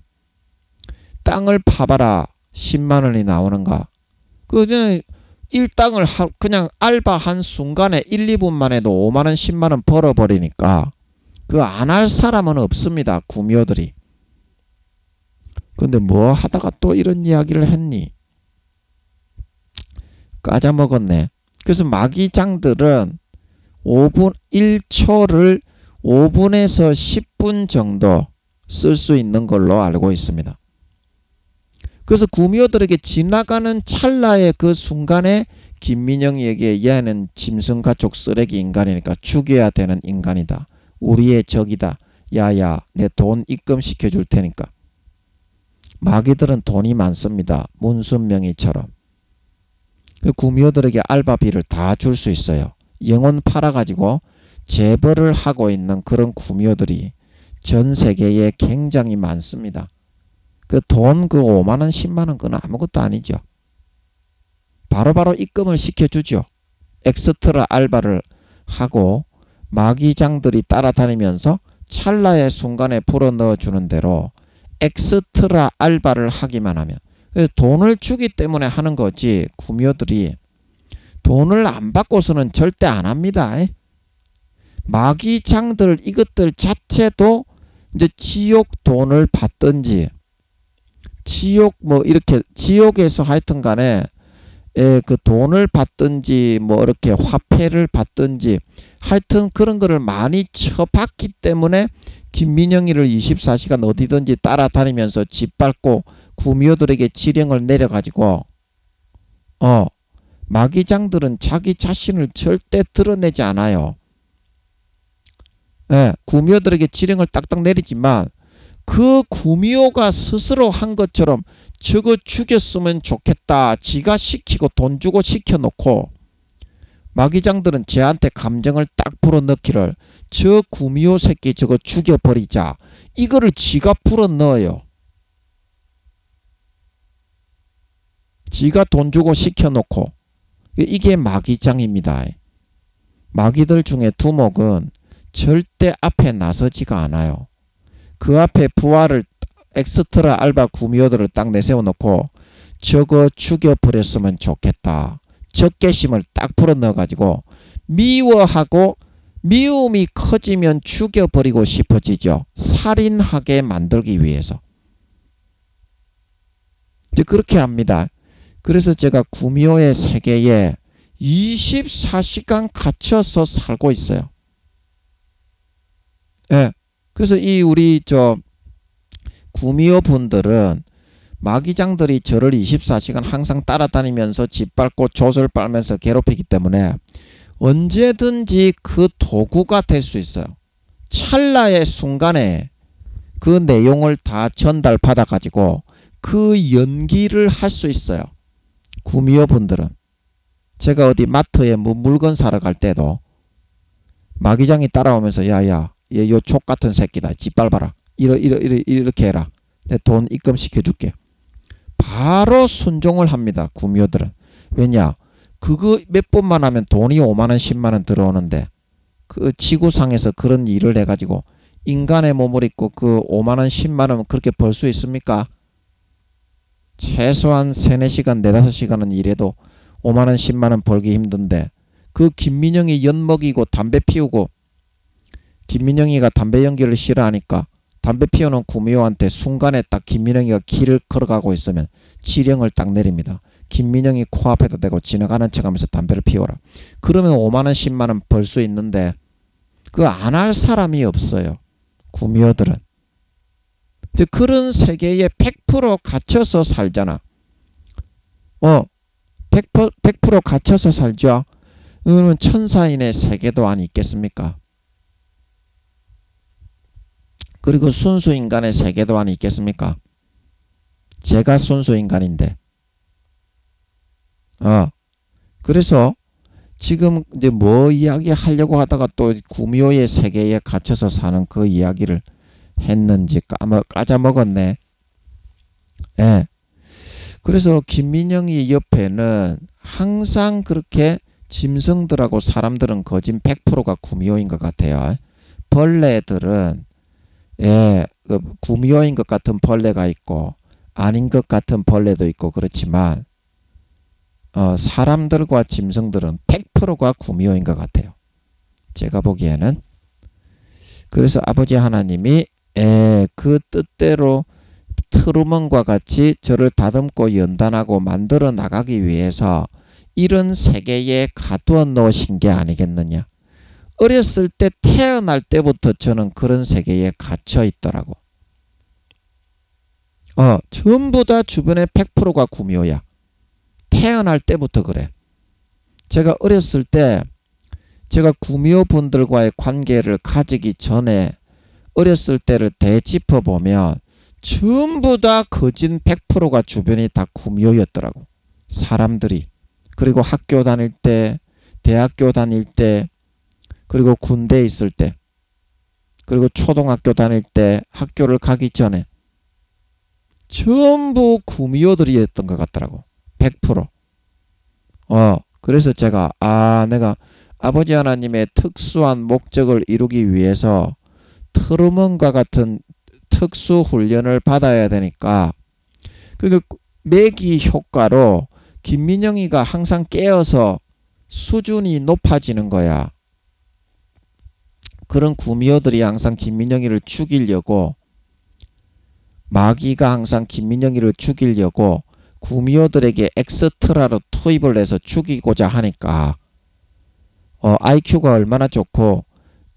땅을 파봐라 10만원이 나오는가. 그저 1땅을 그냥 알바 한 순간에 1, 2분만 해도 5만원 10만원 벌어버리니까 그거 안 할 사람은 없습니다. 구미호들이. 근데 뭐 하다가 또 이런 이야기를 했니? 까자먹었네. 그래서 마귀장들은 1초를 5분에서 10분 정도 쓸 수 있는 걸로 알고 있습니다. 그래서 구미호들에게 지나가는 찰나의 그 순간에 김민영이에게 얘는 짐승가족 쓰레기 인간이니까 죽여야 되는 인간이다. 우리의 적이다. 야야, 내 돈 입금시켜 줄 테니까. 마귀들은 돈이 많습니다. 문순명이처럼. 구미호들에게 알바비를 다 줄 수 있어요. 영혼 팔아가지고 재벌을 하고 있는 그런 구미호들이 전 세계에 굉장히 많습니다. 그 돈 5만원 10만원 그건 아무것도 아니죠. 바로바로 입금을 시켜주죠. 엑스트라 알바를 하고 마귀장들이 따라다니면서 찰나의 순간에 불어넣어주는 대로 엑스트라 알바를 하기만 하면, 그래서 돈을 주기 때문에 하는 거지 구미호들이 돈을 안 받고서는 절대 안 합니다. 마귀장들 이것들 자체도 이제 지옥 돈을 받든지 지옥 뭐 이렇게 지옥에서 하여튼 간에 그 돈을 받든지 뭐 이렇게 화폐를 받든지 하여튼 그런 거를 많이 쳐봤기 때문에 김민영이를 24시간 어디든지 따라다니면서 짓밟고 구미호들에게 지령을 내려가지고 마귀장들은 자기 자신을 절대 드러내지 않아요. 예, 구미호들에게 지령을 딱딱 내리지만 그 구미호가 스스로 한 것처럼 저거 죽였으면 좋겠다. 지가 시키고 돈 주고 시켜놓고 마귀장들은 쟤한테 감정을 딱 불어넣기를 저 구미호 새끼 저거 죽여버리자. 이거를 지가 불어넣어요. 지가 돈 주고 시켜놓고. 이게 마귀장입니다. 마귀들 중에 두목은 절대 앞에 나서지가 않아요. 그 앞에 부하를 엑스트라 알바 구미호들을 딱 내세워놓고 저거 죽여버렸으면 좋겠다. 적개심을 딱 불어넣어가지고 미워하고 미움이 커지면 죽여버리고 싶어지죠. 살인하게 만들기 위해서. 이제 그렇게 합니다. 그래서 제가 구미호의 세계에 24시간 갇혀서 살고 있어요. 예. 그래서 이 우리 구미호 분들은 마귀장들이 저를 24시간 항상 따라다니면서 짓밟고 돛을 빨면서 괴롭히기 때문에 언제든지 그 도구가 될 수 있어요. 찰나의 순간에 그 내용을 다 전달받아 가지고 그 연기를 할 수 있어요. 구미호 분들은. 제가 어디 마트에 물건 사러 갈 때도 마귀장이 따라오면서 야야 얘 요 족 같은 새끼다. 짓밟아라. 이렇게 해라. 내 돈 입금시켜 줄게. 바로 순종을 합니다. 구미호들은. 왜냐? 그거 몇 번만 하면 돈이 5만원 10만원 들어오는데 그 지구상에서 그런 일을 해가지고 인간의 몸을 입고 그 5만원 10만원 그렇게 벌 수 있습니까? 최소한 3, 4시간 4, 5시간은 일해도 5만원 10만원 벌기 힘든데 그 김민영이 엿먹이고 담배 피우고 김민영이가 담배 연기를 싫어하니까 담배 피우는 구미호한테 순간에 딱 김민영이가 길을 걸어가고 있으면 지령을 딱 내립니다. 김민영이 코앞에다 대고 지나가는 척하면서 담배를 피워라. 그러면 5만원 10만원 벌 수 있는데 그거 안 할 사람이 없어요. 구미호들은. 그런 세계에 100% 갇혀서 살잖아. 100% 갇혀서 살죠. 그러면 천사인의 세계도 안 있겠습니까? 그리고 순수 인간의 세계도 안 있겠습니까? 제가 순수 인간인데. 그래서 지금 이제 뭐 이야기 하려고 하다가 또 구미호의 세계에 갇혀서 사는 그 이야기를 했는지 까자먹었네. 예. 그래서 김민영이 옆에는 항상 그렇게 짐승들하고 사람들은 거진 100%가 구미호인 것 같아요. 벌레들은 구미호인 것 같은 벌레가 있고 아닌 것 같은 벌레도 있고 그렇지만 사람들과 짐승들은 100%가 구미호인 것 같아요. 제가 보기에는. 그래서 아버지 하나님이 그 뜻대로 트루먼과 같이 저를 다듬고 연단하고 만들어 나가기 위해서 이런 세계에 가두어 놓으신 게 아니겠느냐. 어렸을 때 태어날 때부터 저는 그런 세계에 갇혀 있더라고. 전부 다 주변에 100%가 구미호야. 태어날 때부터 그래. 제가 어렸을 때 제가 구미호 분들과의 관계를 가지기 전에 어렸을 때를 되짚어 보면 전부 다 거진 100%가 주변이 다 구미호였더라고. 사람들이. 그리고 학교 다닐 때, 대학교 다닐 때, 그리고 군대에 있을 때, 그리고 초등학교 다닐 때, 학교를 가기 전에 전부 구미호들이었던 것 같더라고. 100%. 그래서 제가 내가 아버지 하나님의 특수한 목적을 이루기 위해서 트루먼과 같은 특수 훈련을 받아야 되니까 그 매기 효과로 김민영이가 항상 깨어서 수준이 높아지는 거야. 그런 구미호들이 항상 김민영이를 죽이려고, 마귀가 항상 김민영이를 죽이려고 구미호들에게 엑스트라로 투입을 해서 죽이고자 하니까 IQ가 얼마나 좋고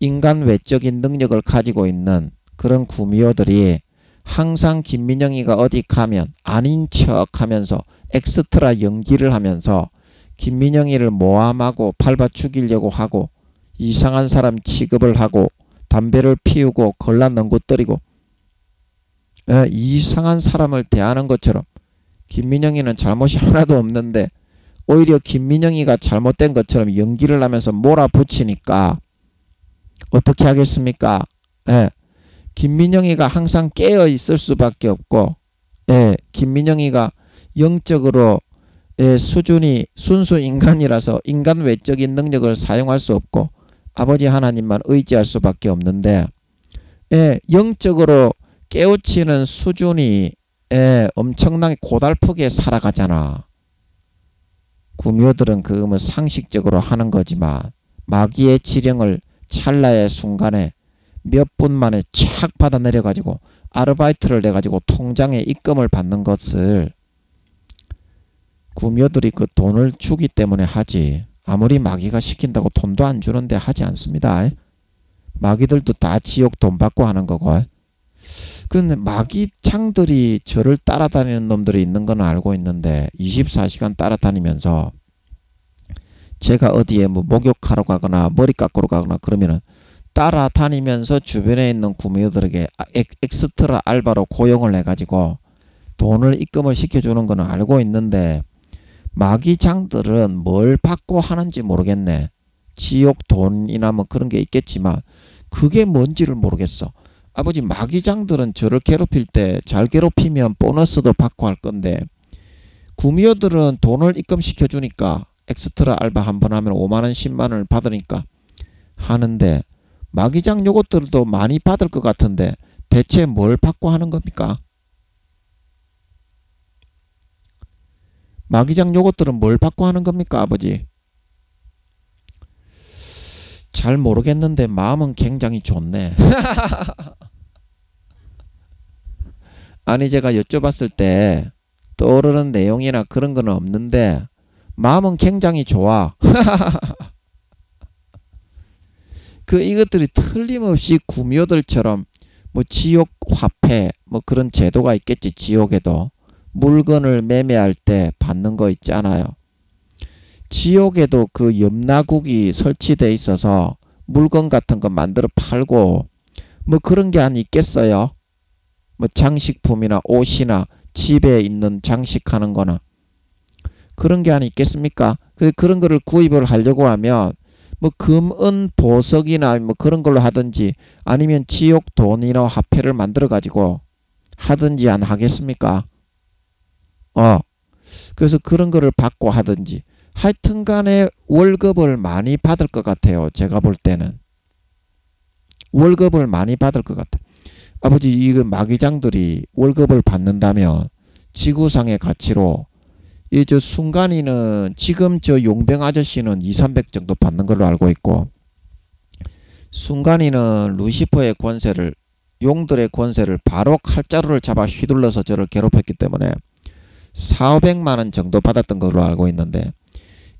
인간 외적인 능력을 가지고 있는 그런 구미호들이 항상 김민영이가 어디 가면 아닌 척 하면서 엑스트라 연기를 하면서 김민영이를 모함하고 밟아 죽이려고 하고 이상한 사람 취급을 하고 담배를 피우고 걸라 넘고뜨리고 이상한 사람을 대하는 것처럼 김민영이는 잘못이 하나도 없는데 오히려 김민영이가 잘못된 것처럼 연기를 하면서 몰아붙이니까 어떻게 하겠습니까? 김민영이가 항상 깨어 있을 수밖에 없고, 김민영이가 영적으로 수준이 순수 인간이라서 인간 외적인 능력을 사용할 수 없고 아버지 하나님만 의지할 수밖에 없는데, 영적으로 깨우치는 수준이 엄청나게 고달프게 살아가잖아. 구미호들은 그것을 상식적으로 하는 거지만 마귀의 지령을 찰나의 순간에 몇 분 만에 착 받아내려가지고 아르바이트를 내가지고 통장에 입금을 받는 것을 구미호들이 그 돈을 주기 때문에 하지, 아무리 마귀가 시킨다고 돈도 안 주는데 하지 않습니다. 마귀들도 다 지옥 돈 받고 하는 거고. 근데 마귀창들이 저를 따라다니는 놈들이 있는 건 알고 있는데 24시간 따라다니면서 제가 어디에 뭐 목욕하러 가거나 머리 깎으러 가거나 그러면은 따라다니면서 주변에 있는 구미호들에게 엑스트라 알바로 고용을 해가지고 돈을 입금을 시켜주는 거는 알고 있는데 마귀장들은 뭘 받고 하는지 모르겠네. 지옥 돈이나 뭐 그런 게 있겠지만 그게 뭔지를 모르겠어. 아버지, 마귀장들은 저를 괴롭힐 때 잘 괴롭히면 보너스도 받고 할 건데 구미호들은 돈을 입금시켜 주니까 엑스트라 알바 한 번 하면 5만원 10만원을 받으니까 하는데 마귀장 요것들도 많이 받을 것 같은데 대체 뭘 받고 하는 겁니까? 마귀장 요것들은 뭘 받고 하는 겁니까, 아버지? 잘 모르겠는데 마음은 굉장히 좋네. 아니, 제가 여쭤봤을 때 떠오르는 내용이나 그런 건 없는데 마음은 굉장히 좋아. 이것들이 틀림없이 구미호들처럼 뭐 지옥 화폐 뭐 그런 제도가 있겠지. 지옥에도 물건을 매매할 때 받는 거 있잖아요. 지옥에도 그 염라국이 설치돼 있어서 물건 같은 거 만들어 팔고 뭐 그런 게 안 있겠어요? 뭐 장식품이나 옷이나 집에 있는 장식하는 거나 그런 게 안 있겠습니까? 그런 거를 구입을 하려고 하면 뭐 금, 은, 보석이나 뭐 그런 걸로 하든지 아니면 지옥 돈이나 화폐를 만들어 가지고 하든지 안 하겠습니까? 그래서 그런 거를 받고 하든지 하여튼 간에 월급을 많이 받을 것 같아요. 제가 볼 때는 월급을 많이 받을 것 같아. 아버지, 이거 마귀장들이 월급을 받는다면 지구상의 가치로 저 순간이는 지금 저 용병 아저씨는 200~300 정도 받는 걸로 알고 있고 순간이는 루시퍼의 권세를 용들의 권세를 바로 칼자루를 잡아 휘둘러서 저를 괴롭혔기 때문에 400~500만원 정도 받았던 걸로 알고 있는데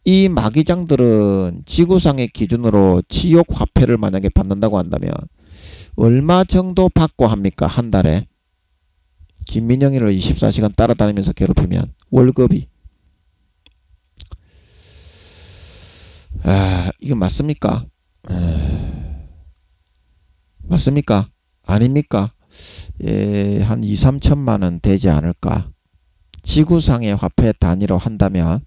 이 마귀장들은 지구상의 기준으로 지옥 화폐를 만약에 받는다고 한다면 얼마 정도 받고 합니까? 한 달에? 김민영이를 24시간 따라다니면서 괴롭히면 월급이 이거 맞습니까? 맞습니까? 아닙니까? 한 2~3천만원 되지 않을까? 지구상의 화폐 단위로 한다면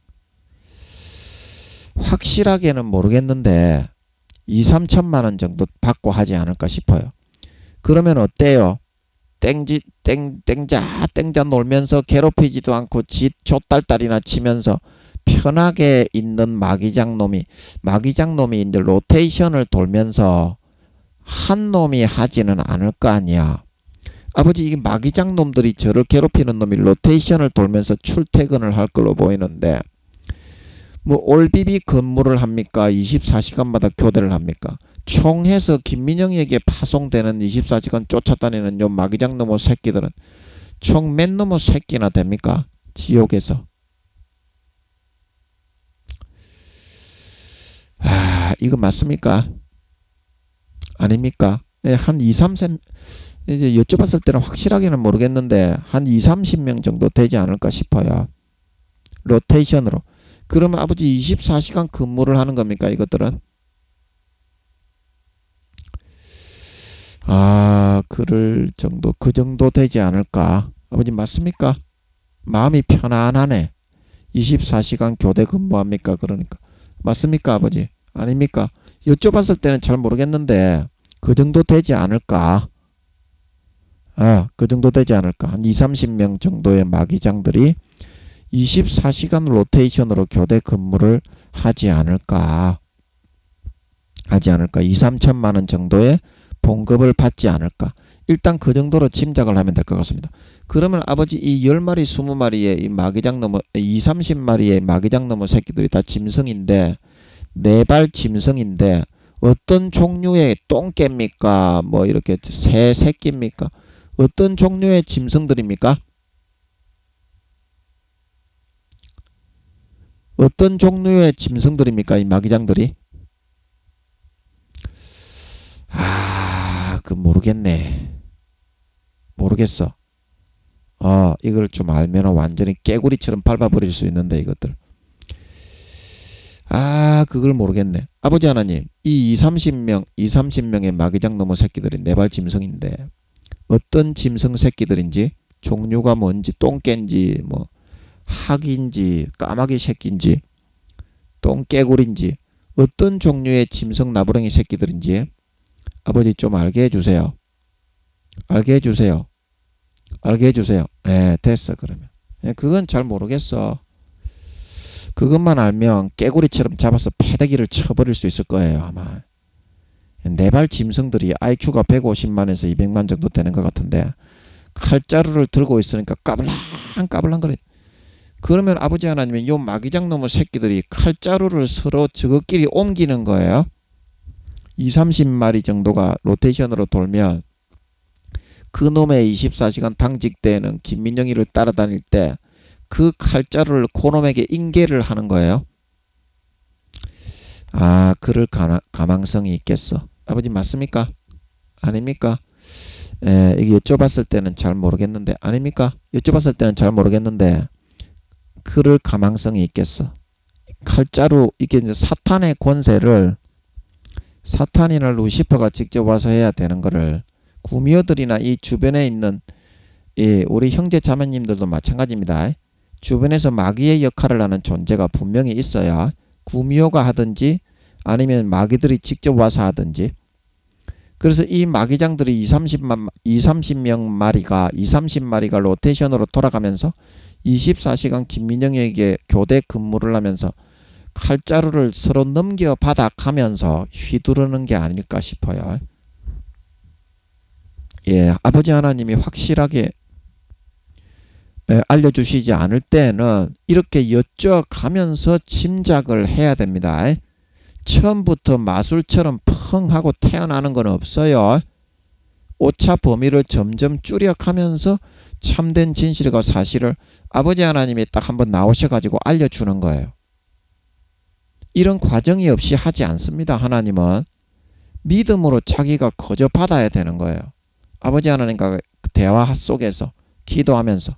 확실하게는 모르겠는데 2~3천만원 정도 받고 하지 않을까 싶어요. 그러면 어때요? 땡자 놀면서 괴롭히지도 않고 지 좆딸딸이나 치면서 편하게 있는 마귀장 놈이 이제 로테이션을 돌면서 한 놈이 하지는 않을 거 아니야. 아버지, 이게 마귀장 놈들이 저를 괴롭히는 놈이 로테이션을 돌면서 출퇴근을 할 걸로 보이는데 뭐 올비비 근무를 합니까? 24시간마다 교대를 합니까? 총해서 김민영에게 파송되는 24시간 쫓아다니는 요 마기장 놈의 새끼들은 총 몇 놈의 새끼나 됩니까? 지옥에서. 이거 맞습니까? 아닙니까? 한 2, 3세 이제 여쭤봤을 때는 확실하게는 모르겠는데 한 2, 30명 정도 되지 않을까 싶어요. 로테이션으로. 그러면 아버지 24시간 근무를 하는 겁니까? 이것들은? 그럴 정도, 그 정도 되지 않을까? 아버지 맞습니까? 마음이 편안하네. 24시간 교대 근무합니까? 그러니까. 맞습니까? 아버지? 아닙니까? 여쭤봤을 때는 잘 모르겠는데 그 정도 되지 않을까? 그 정도 되지 않을까? 한 2, 30명 정도의 마기장들이 24시간 로테이션으로 교대 근무를 하지 않을까? 2, 3천만 원 정도의 봉급을 받지 않을까? 일단 그 정도로 짐작을 하면 될 것 같습니다. 그러면 아버지 이 10마리, 20마리의 이 마기장 놈의 2, 30마리의 마기장 놈의 새끼들이 다 짐승인데 네발 짐승인데 어떤 종류의 똥개입니까? 뭐 이렇게 새 새끼입니까? 어떤 종류의 짐승들입니까? 어떤 종류의 짐승들입니까? 이 마기장들이? 그 모르겠네. 모르겠어. 이걸 좀 알면 완전히 깨구리처럼 밟아버릴 수 있는데 이것들. 그걸 모르겠네. 아버지 하나님, 이 2, 30명의 마기장 놈의 새끼들이 네발 짐승인데 어떤 짐승 새끼들인지 종류가 뭔지 똥개인지 뭐 학인지 까마귀 새끼인지 똥개구리인지 어떤 종류의 짐승 나부랭이 새끼들인지 아버지 좀 알게 해주세요. 알게 해주세요. 알게 해주세요. 됐어 그러면. 그건 잘 모르겠어. 그것만 알면 깨구리처럼 잡아서 패대기를 쳐버릴 수 있을 거예요 아마. 네발 짐승들이 IQ가 150만에서 200만 정도 되는 것 같은데 칼자루를 들고 있으니까 까불랑까불랑 거려. 그러면 아버지 하나님은 요 마기장 놈의 새끼들이 칼자루를 서로 저것끼리 옮기는 거예요. 2, 30마리 정도가 로테이션으로 돌면 그 놈의 24시간 당직대에는 김민영이를 따라다닐 때 그 칼자루를 그놈에게 인계를 하는 거예요. 그럴 가망성이 있겠어. 아버지 맞습니까? 아닙니까? 이게 여쭤봤을 때는 잘 모르겠는데 아닙니까? 여쭤봤을 때는 잘 모르겠는데 그럴 가망성이 있겠어. 칼자루 이게 이제 사탄의 권세를 사탄이나 루시퍼가 직접 와서 해야 되는 거를 구미호들이나 이 주변에 있는 우리 형제 자매님들도 마찬가지입니다. 주변에서 마귀의 역할을 하는 존재가 분명히 있어야 구미호가 하든지 아니면 마귀들이 직접 와서 하든지. 그래서 이 마귀장들이 2, 30마리가 로테이션으로 돌아가면서 24시간 김민영에게 교대 근무를 하면서 칼자루를 서로 넘겨받아 가면서 휘두르는 게 아닐까 싶어요. 아버지 하나님이 확실하게 알려주시지 않을 때는 이렇게 여쭤가면서 짐작을 해야 됩니다. 처음부터 마술처럼 펑 하고 태어나는 건 없어요. 오차 범위를 점점 줄여가면서 참된 진실과 사실을 아버지 하나님이 딱 한번 나오셔가지고 알려주는 거예요. 이런 과정이 없이 하지 않습니다. 하나님은 믿음으로 자기가 거저 받아야 되는 거예요. 아버지 하나님과 대화 속에서 기도하면서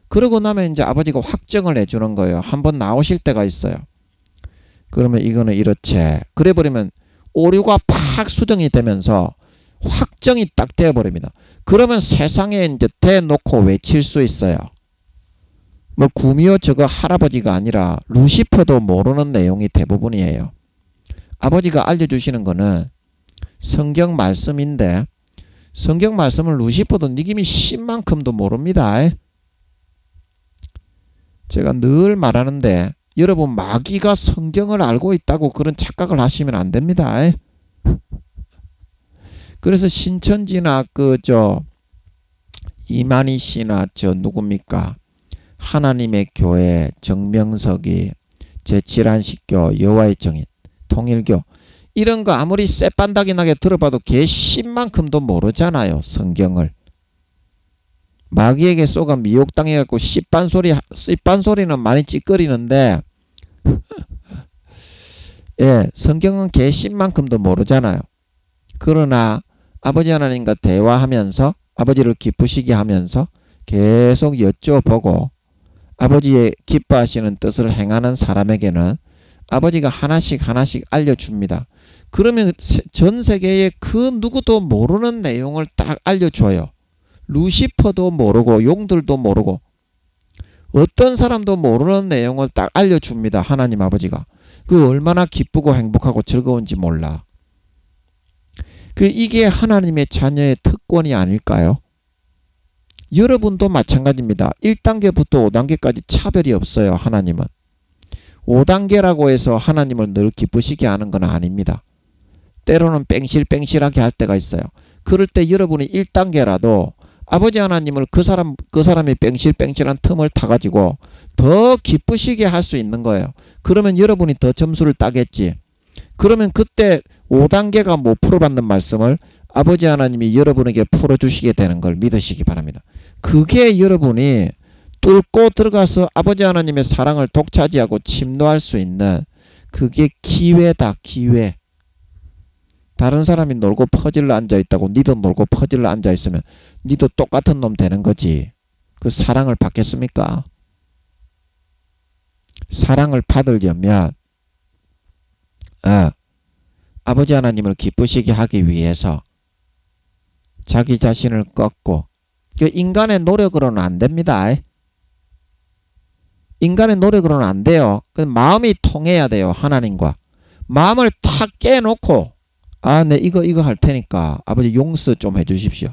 그러고 나면 이제 아버지가 확정을 해주는 거예요. 한번 나오실 때가 있어요. 그러면 이거는 이렇지. 그래 버리면 오류가 팍 수정이 되면서 확정이 딱 되어버립니다. 그러면 세상에 이제 대놓고 외칠 수 있어요. 뭐 구미호 저거 할아버지가 아니라 루시퍼도 모르는 내용이 대부분이에요. 아버지가 알려주시는 거는 성경 말씀인데 성경 말씀을 루시퍼도 니김이 10만큼도 모릅니다. 제가 늘 말하는데 여러분 마귀가 성경을 알고 있다고 그런 착각을 하시면 안 됩니다. 그래서 신천지나 이만희 씨나 누굽니까? 하나님의 교회 정명석이 제7안식교, 여호와의 증인, 통일교 이런 거 아무리 쌔반닥이 나게 들어봐도 개 씹만큼도 모르잖아요. 성경을. 마귀에게 쏘가 미혹당해갖고 씹반소리는 많이 찌꺼리는데 예, 성경은 개 씹만큼도 모르잖아요. 그러나 아버지 하나님과 대화하면서 아버지를 기쁘시게 하면서 계속 여쭤보고 아버지의 기뻐하시는 뜻을 행하는 사람에게는 아버지가 하나씩 알려줍니다. 그러면 전 세계에 그 누구도 모르는 내용을 딱 알려줘요. 루시퍼도 모르고 용들도 모르고 어떤 사람도 모르는 내용을 딱 알려줍니다. 하나님 아버지가. 그 얼마나 기쁘고 행복하고 즐거운지 몰라. 이게 하나님의 자녀의 특권이 아닐까요? 여러분도 마찬가지입니다. 1단계부터 5단계까지 차별이 없어요. 하나님은. 5단계라고 해서 하나님을 늘 기쁘시게 하는 건 아닙니다. 때로는 뺑실뺑실하게 할 때가 있어요. 그럴 때 여러분이 1단계라도 아버지 하나님을 그 사람이 뺑실뺑실한 틈을 타가지고 더 기쁘시게 할 수 있는 거예요. 그러면 여러분이 더 점수를 따겠지. 그러면 그때 5단계가 못 풀어받는 말씀을 아버지 하나님이 여러분에게 풀어주시게 되는 걸 믿으시기 바랍니다. 그게 여러분이 뚫고 들어가서 아버지 하나님의 사랑을 독차지하고 침노할 수 있는 그게 기회다. 기회. 다른 사람이 놀고 퍼질러 앉아있다고 니도 놀고 퍼질러 앉아있으면 니도 똑같은 놈 되는 거지. 그 사랑을 받겠습니까? 사랑을 받으려면 아버지 하나님을 기쁘시게 하기 위해서 자기 자신을 꺾고 인간의 노력으로는 안 됩니다. 인간의 노력으로는 안 돼요. 마음이 통해야 돼요. 하나님과. 마음을 탁 깨놓고 네 이거 할 테니까 아버지 용서 좀 해주십시오.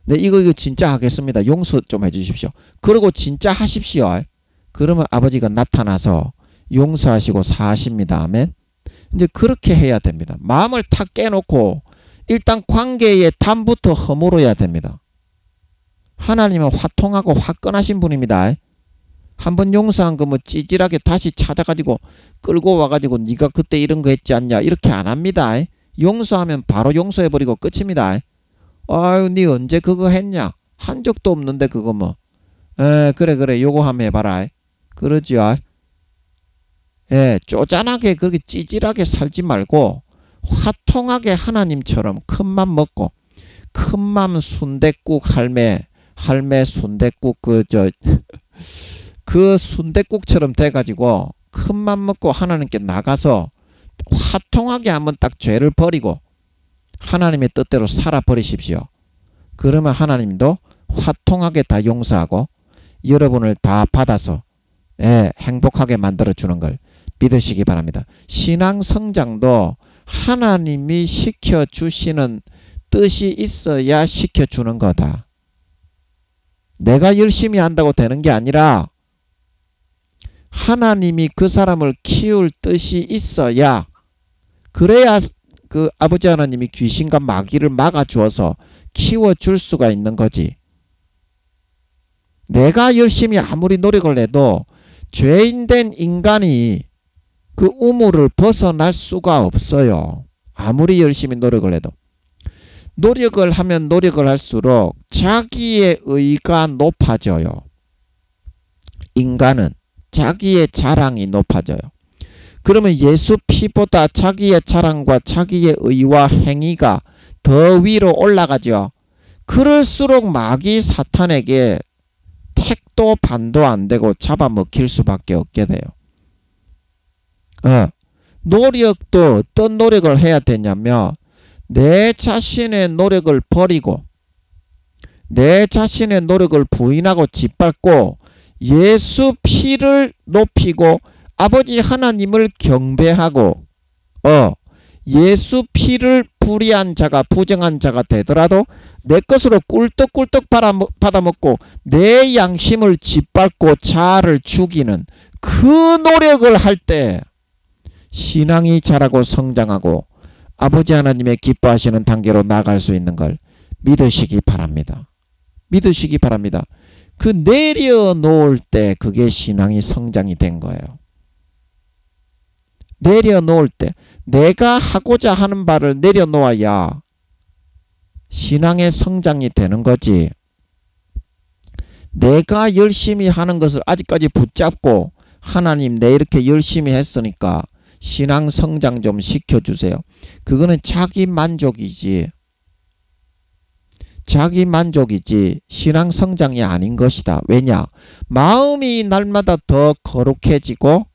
네 이거 진짜 하겠습니다. 용서 좀 해주십시오. 그러고 진짜 하십시오. 그러면 아버지가 나타나서 용서하시고 사하십니다. 아멘. 이제 그렇게 해야 됩니다. 마음을 탁 깨놓고 일단 관계의 담부터 허물어야 됩니다. 하나님은 화통하고 화끈하신 분입니다. 한번 용서한 거 뭐 찌질하게 다시 찾아가지고 끌고 와가지고 네가 그때 이런 거 했지 않냐 이렇게 안 합니다. 용서하면 바로 용서해버리고 끝입니다. 아유 네 언제 그거 했냐 한 적도 없는데 그거 뭐 그래 요거 한번 해봐라. 그러지요. 쪼잔하게 그렇게 찌질하게 살지 말고 화통하게 하나님처럼 큰맘 먹고 큰맘 순댓국 할매 순댓국 그 순댓국처럼 돼가지고 큰맘 먹고 하나님께 나가서 화통하게 한번 딱 죄를 버리고 하나님의 뜻대로 살아버리십시오. 그러면 하나님도 화통하게 다 용서하고 여러분을 다 받아서 행복하게 만들어주는 걸 믿으시기 바랍니다. 신앙 성장도 하나님이 시켜주시는 뜻이 있어야 시켜주는 거다. 내가 열심히 한다고 되는 게 아니라 하나님이 그 사람을 키울 뜻이 있어야 그래야 그 아버지 하나님이 귀신과 마귀를 막아주어서 키워줄 수가 있는 거지. 내가 열심히 아무리 노력을 해도 죄인된 인간이 그 우물을 벗어날 수가 없어요. 아무리 열심히 노력을 해도. 노력을 하면 노력을 할수록 자기의 의가 높아져요. 인간은 자기의 자랑이 높아져요. 그러면 예수 피보다 자기의 자랑과 자기의 의와 행위가 더 위로 올라가죠. 그럴수록 마귀 사탄에게 택도 반도 안 되고 잡아먹힐 수밖에 없게 돼요. 노력도 어떤 노력을 해야 되냐면 내 자신의 노력을 버리고 내 자신의 노력을 부인하고 짓밟고 예수 피를 높이고 아버지 하나님을 경배하고 예수 피를 불의한 자가 부정한 자가 되더라도 내 것으로 꿀떡꿀떡 받아먹고 내 양심을 짓밟고 자아를 죽이는 그 노력을 할 때 신앙이 자라고 성장하고 아버지 하나님의 기뻐하시는 단계로 나아갈 수 있는 걸 믿으시기 바랍니다. 믿으시기 바랍니다. 그 내려놓을 때 그게 신앙이 성장이 된 거예요. 내려놓을 때 내가 하고자 하는 바를 내려놓아야 신앙의 성장이 되는 거지. 내가 열심히 하는 것을 아직까지 붙잡고 하나님 내 이렇게 열심히 했으니까 신앙 성장 좀 시켜주세요. 그거는 자기 만족이지. 자기 만족이지 신앙 성장이 아닌 것이다. 왜냐? 마음이 날마다 더 거룩해지고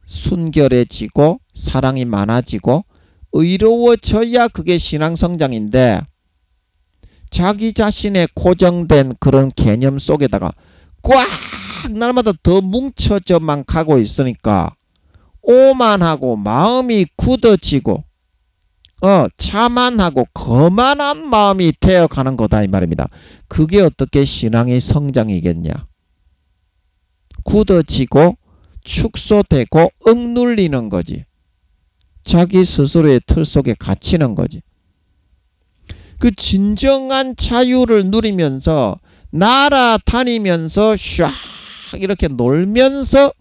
순결해지고 사랑이 많아지고 의로워져야 그게 신앙 성장인데 자기 자신의 고정된 그런 개념 속에다가 꽉 날마다 더 뭉쳐져만 가고 있으니까 오만하고 마음이 굳어지고 자만하고 거만한 마음이 되어가는 거다 이 말입니다. 그게 어떻게 신앙의 성장이겠냐? 굳어지고 축소되고 억눌리는 거지. 자기 스스로의 틀 속에 갇히는 거지. 그 진정한 자유를 누리면서 날아다니면서 샥 이렇게 놀면서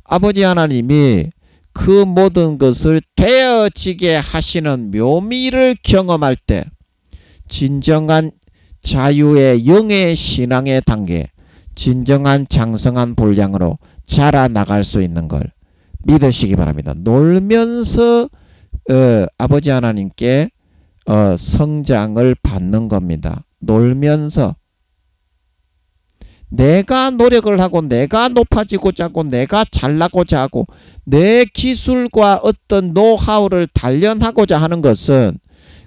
아버지 하나님이 그 모든 것을 되어지게 하시는 묘미를 경험할 때 진정한 자유의 영의 신앙의 단계, 진정한 장성한 분량으로 자라나갈 수 있는 걸 믿으시기 바랍니다. 놀면서 아버지 하나님께 성장을 받는 겁니다. 놀면서 내가 노력을 하고 내가 높아지고자 하고 내가 잘나고자 하고 내 기술과 어떤 노하우를 단련하고자 하는 것은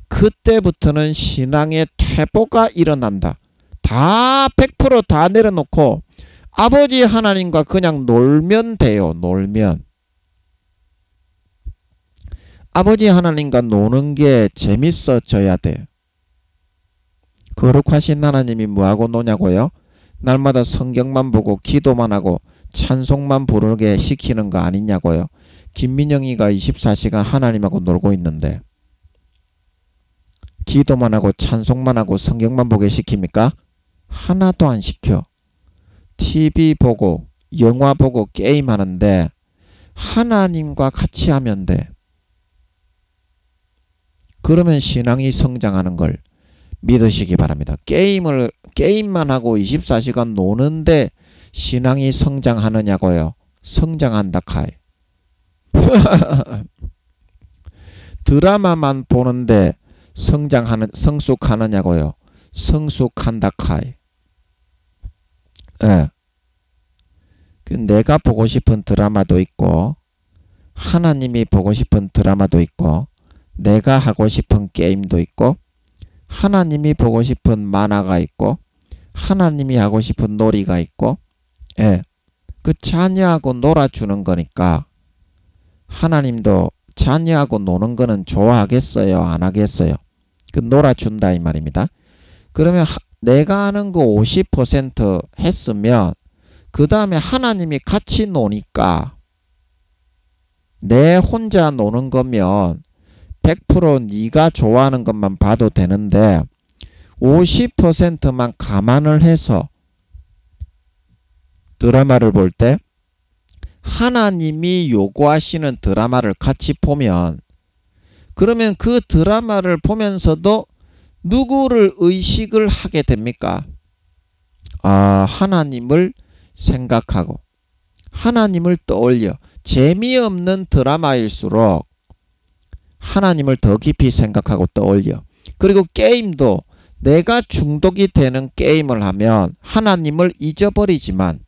그때부터는 신앙의 퇴보가 일어난다. 다 100% 내려놓고 아버지 하나님과 그냥 놀면 돼요. 놀면. 아버지 하나님과 노는 게 재밌어져야 돼. 거룩하신 하나님이 뭐하고 노냐고요? 날마다 성경만 보고 기도만 하고 찬송만 부르게 시키는 거 아니냐고요. 김민영이가 24시간 하나님하고 놀고 있는데 기도만 하고 찬송만 하고 성경만 보게 시킵니까? 하나도 안 시켜. TV 보고 영화 보고 게임하는데 하나님과 같이 하면 돼. 그러면 신앙이 성장하는 걸 믿으시기 바랍니다. 게임만 하고 24시간 노는데 신앙이 성장하느냐고요. 성장한다 카이. 드라마만 보는데 성숙하느냐고요. 성숙한다 카이. 예. 내가 보고 싶은 드라마도 있고 하나님이 보고 싶은 드라마도 있고 내가 하고 싶은 게임도 있고 하나님이 보고 싶은 만화가 있고 하나님이 하고 싶은 놀이가 있고 그 자녀하고 놀아주는 거니까 하나님도 자녀하고 노는 거는 좋아하겠어요? 안 하겠어요? 그 놀아준다 이 말입니다. 그러면 내가 하는 거 50% 했으면 그 다음에 하나님이 같이 노니까 내 혼자 노는 거면 100% 네가 좋아하는 것만 봐도 되는데 50%만 감안을 해서 드라마를 볼 때 하나님이 요구하시는 드라마를 같이 보면 그러면 그 드라마를 보면서도 누구를 의식을 하게 됩니까? 하나님을 생각하고 하나님을 떠올려. 재미없는 드라마일수록 하나님을 더 깊이 생각하고 떠올려. 그리고 게임도 내가 중독이 되는 게임을 하면 하나님을 잊어버리지만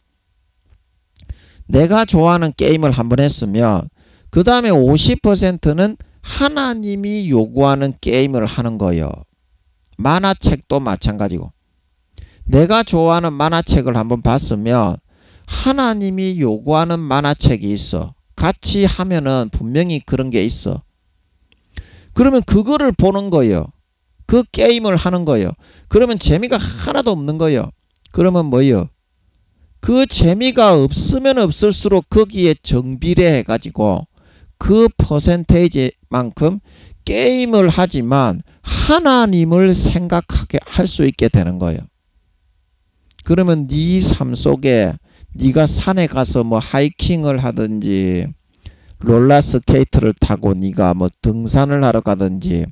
내가 좋아하는 게임을 한번 했으면 그 다음에 50%는 하나님이 요구하는 게임을 하는 거예요. 만화책도 마찬가지고 내가 좋아하는 만화책을 한번 봤으면 하나님이 요구하는 만화책이 있어. 같이 하면은 분명히 그런 게 있어. 그러면 그거를 보는 거예요. 그 게임을 하는 거예요. 그러면 재미가 하나도 없는 거예요. 그러면 뭐예요? 그 재미가 없으면 없을수록 거기에 정비례해 가지고 그 퍼센테이지만큼 게임을 하지만 하나님을 생각하게 할 수 있게 되는 거예요. 그러면 네 삶 속에 네가 산에 가서 뭐 하이킹을 하든지 롤러스케이트를 타고 네가 뭐 등산을 하러 가든지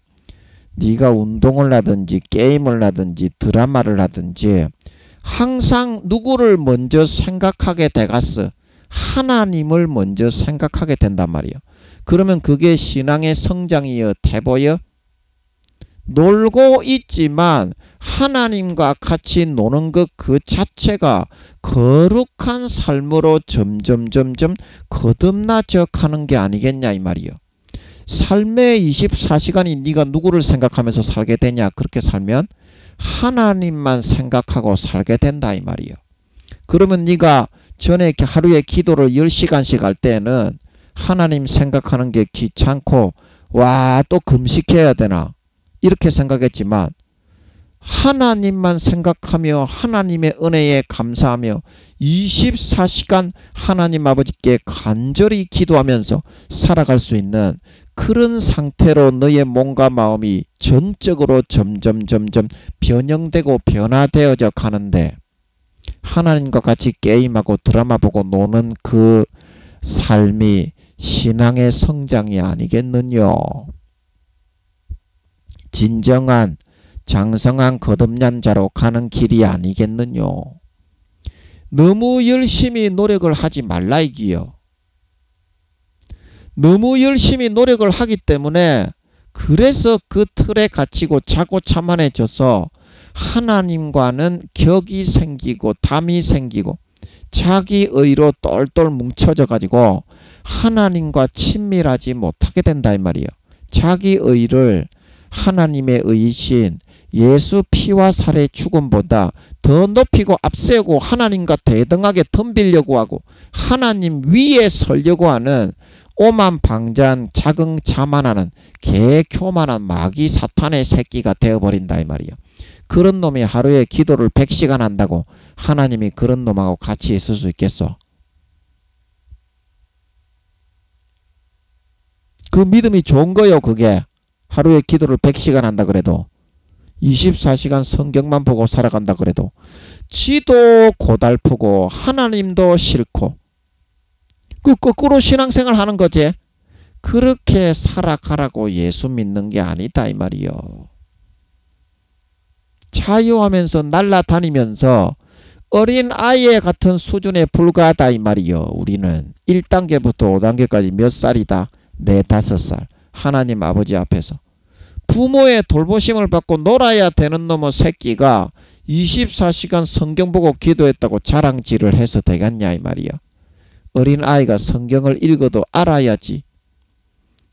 네가 운동을 하든지 게임을 하든지 드라마를 하든지 항상 누구를 먼저 생각하게 돼갔어? 하나님을 먼저 생각하게 된단 말이에요. 그러면 그게 신앙의 성장이여 돼보여? 놀고 있지만 하나님과 같이 노는 것 그 자체가 거룩한 삶으로 점점 거듭나져 가는 게 아니겠냐 이 말이요. 삶의 24시간이 네가 누구를 생각하면서 살게 되냐? 그렇게 살면 하나님만 생각하고 살게 된다 이 말이요. 그러면 네가 전에 하루에 기도를 10시간씩 할 때는 하나님 생각하는 게 귀찮고 와 또 금식해야 되나 이렇게 생각했지만 하나님만 생각하며 하나님의 은혜에 감사하며 24시간 하나님 아버지께 간절히 기도하면서 살아갈 수 있는 그런 상태로 너의 몸과 마음이 전적으로 점점 변형되고 변화되어져 가는데 하나님과 같이 게임하고 드라마 보고 노는 그 삶이 신앙의 성장이 아니겠느냐. 진정한 장성한 거듭난 자로 가는 길이 아니겠느냐. 너무 열심히 노력을 하지 말라 이기요. 너무 열심히 노력을 하기 때문에 그래서 그 틀에 갇히고 자고 자만해져서 하나님과는 격이 생기고 담이 생기고 자기 의로 똘똘 뭉쳐져 가지고 하나님과 친밀하지 못하게 된다 이 말이에요. 자기 의를 하나님의 의이신 예수 피와 살의 죽음보다 더 높이고 앞세우고 하나님과 대등하게 덤비려고 하고 하나님 위에 서려고 하는 오만방자한 자긍자만하는 개교만한 마귀 사탄의 새끼가 되어버린다 이 말이에요. 그런 놈이 하루에 기도를 100시간 한다고 하나님이 그런 놈하고 같이 있을 수 있겠어? 그 믿음이 좋은 거요. 그게 하루에 기도를 100시간 한다 그래도 24시간 성경만 보고 살아간다 그래도 지도 고달프고 하나님도 싫고 그 거꾸로 신앙생활 하는 거지. 그렇게 살아가라고 예수 믿는 게 아니다 이 말이요. 자유하면서 날아다니면서 어린 아이의 같은 수준에 불과하다 이 말이요. 우리는 1단계부터 5단계까지 몇 살이다? 4, 5살. 하나님 아버지 앞에서 부모의 돌보심을 받고 놀아야 되는 놈의 새끼가 24시간 성경 보고 기도했다고 자랑질을 해서 되겠냐 이 말이야. 어린 아이가 성경을 읽어도 알아야지.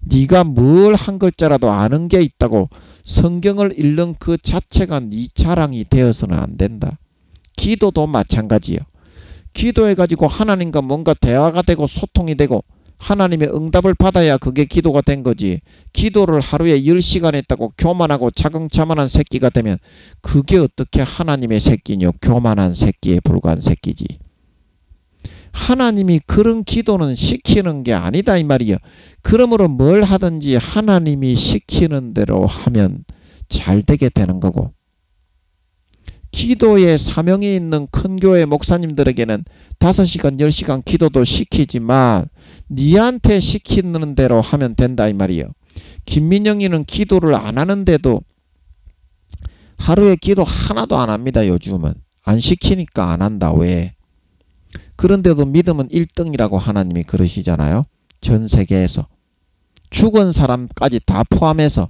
네가 뭘 한 글자라도 아는 게 있다고 성경을 읽는 그 자체가 네 자랑이 되어서는 안 된다. 기도도 마찬가지예요. 기도해가지고 하나님과 뭔가 대화가 되고 소통이 되고 하나님의 응답을 받아야 그게 기도가 된 거지. 기도를 하루에 10시간 했다고 교만하고 자긍자만한 새끼가 되면 그게 어떻게 하나님의 새끼냐. 교만한 새끼에 불과한 새끼지. 하나님이 그런 기도는 시키는 게 아니다 이 말이야. 그러므로 뭘 하든지 하나님이 시키는 대로 하면 잘 되게 되는 거고, 기도에 사명이 있는 큰 교회 목사님들에게는 5시간 10시간 기도도 시키지만 니한테 시키는 대로 하면 된다 이 말이에요. 김민영이는 기도를 안 하는데도 하루에 기도 하나도 안 합니다. 요즘은 안 시키니까 안 한다. 왜? 그런데도 믿음은 1등이라고 하나님이 그러시잖아요. 전 세계에서 죽은 사람까지 다 포함해서.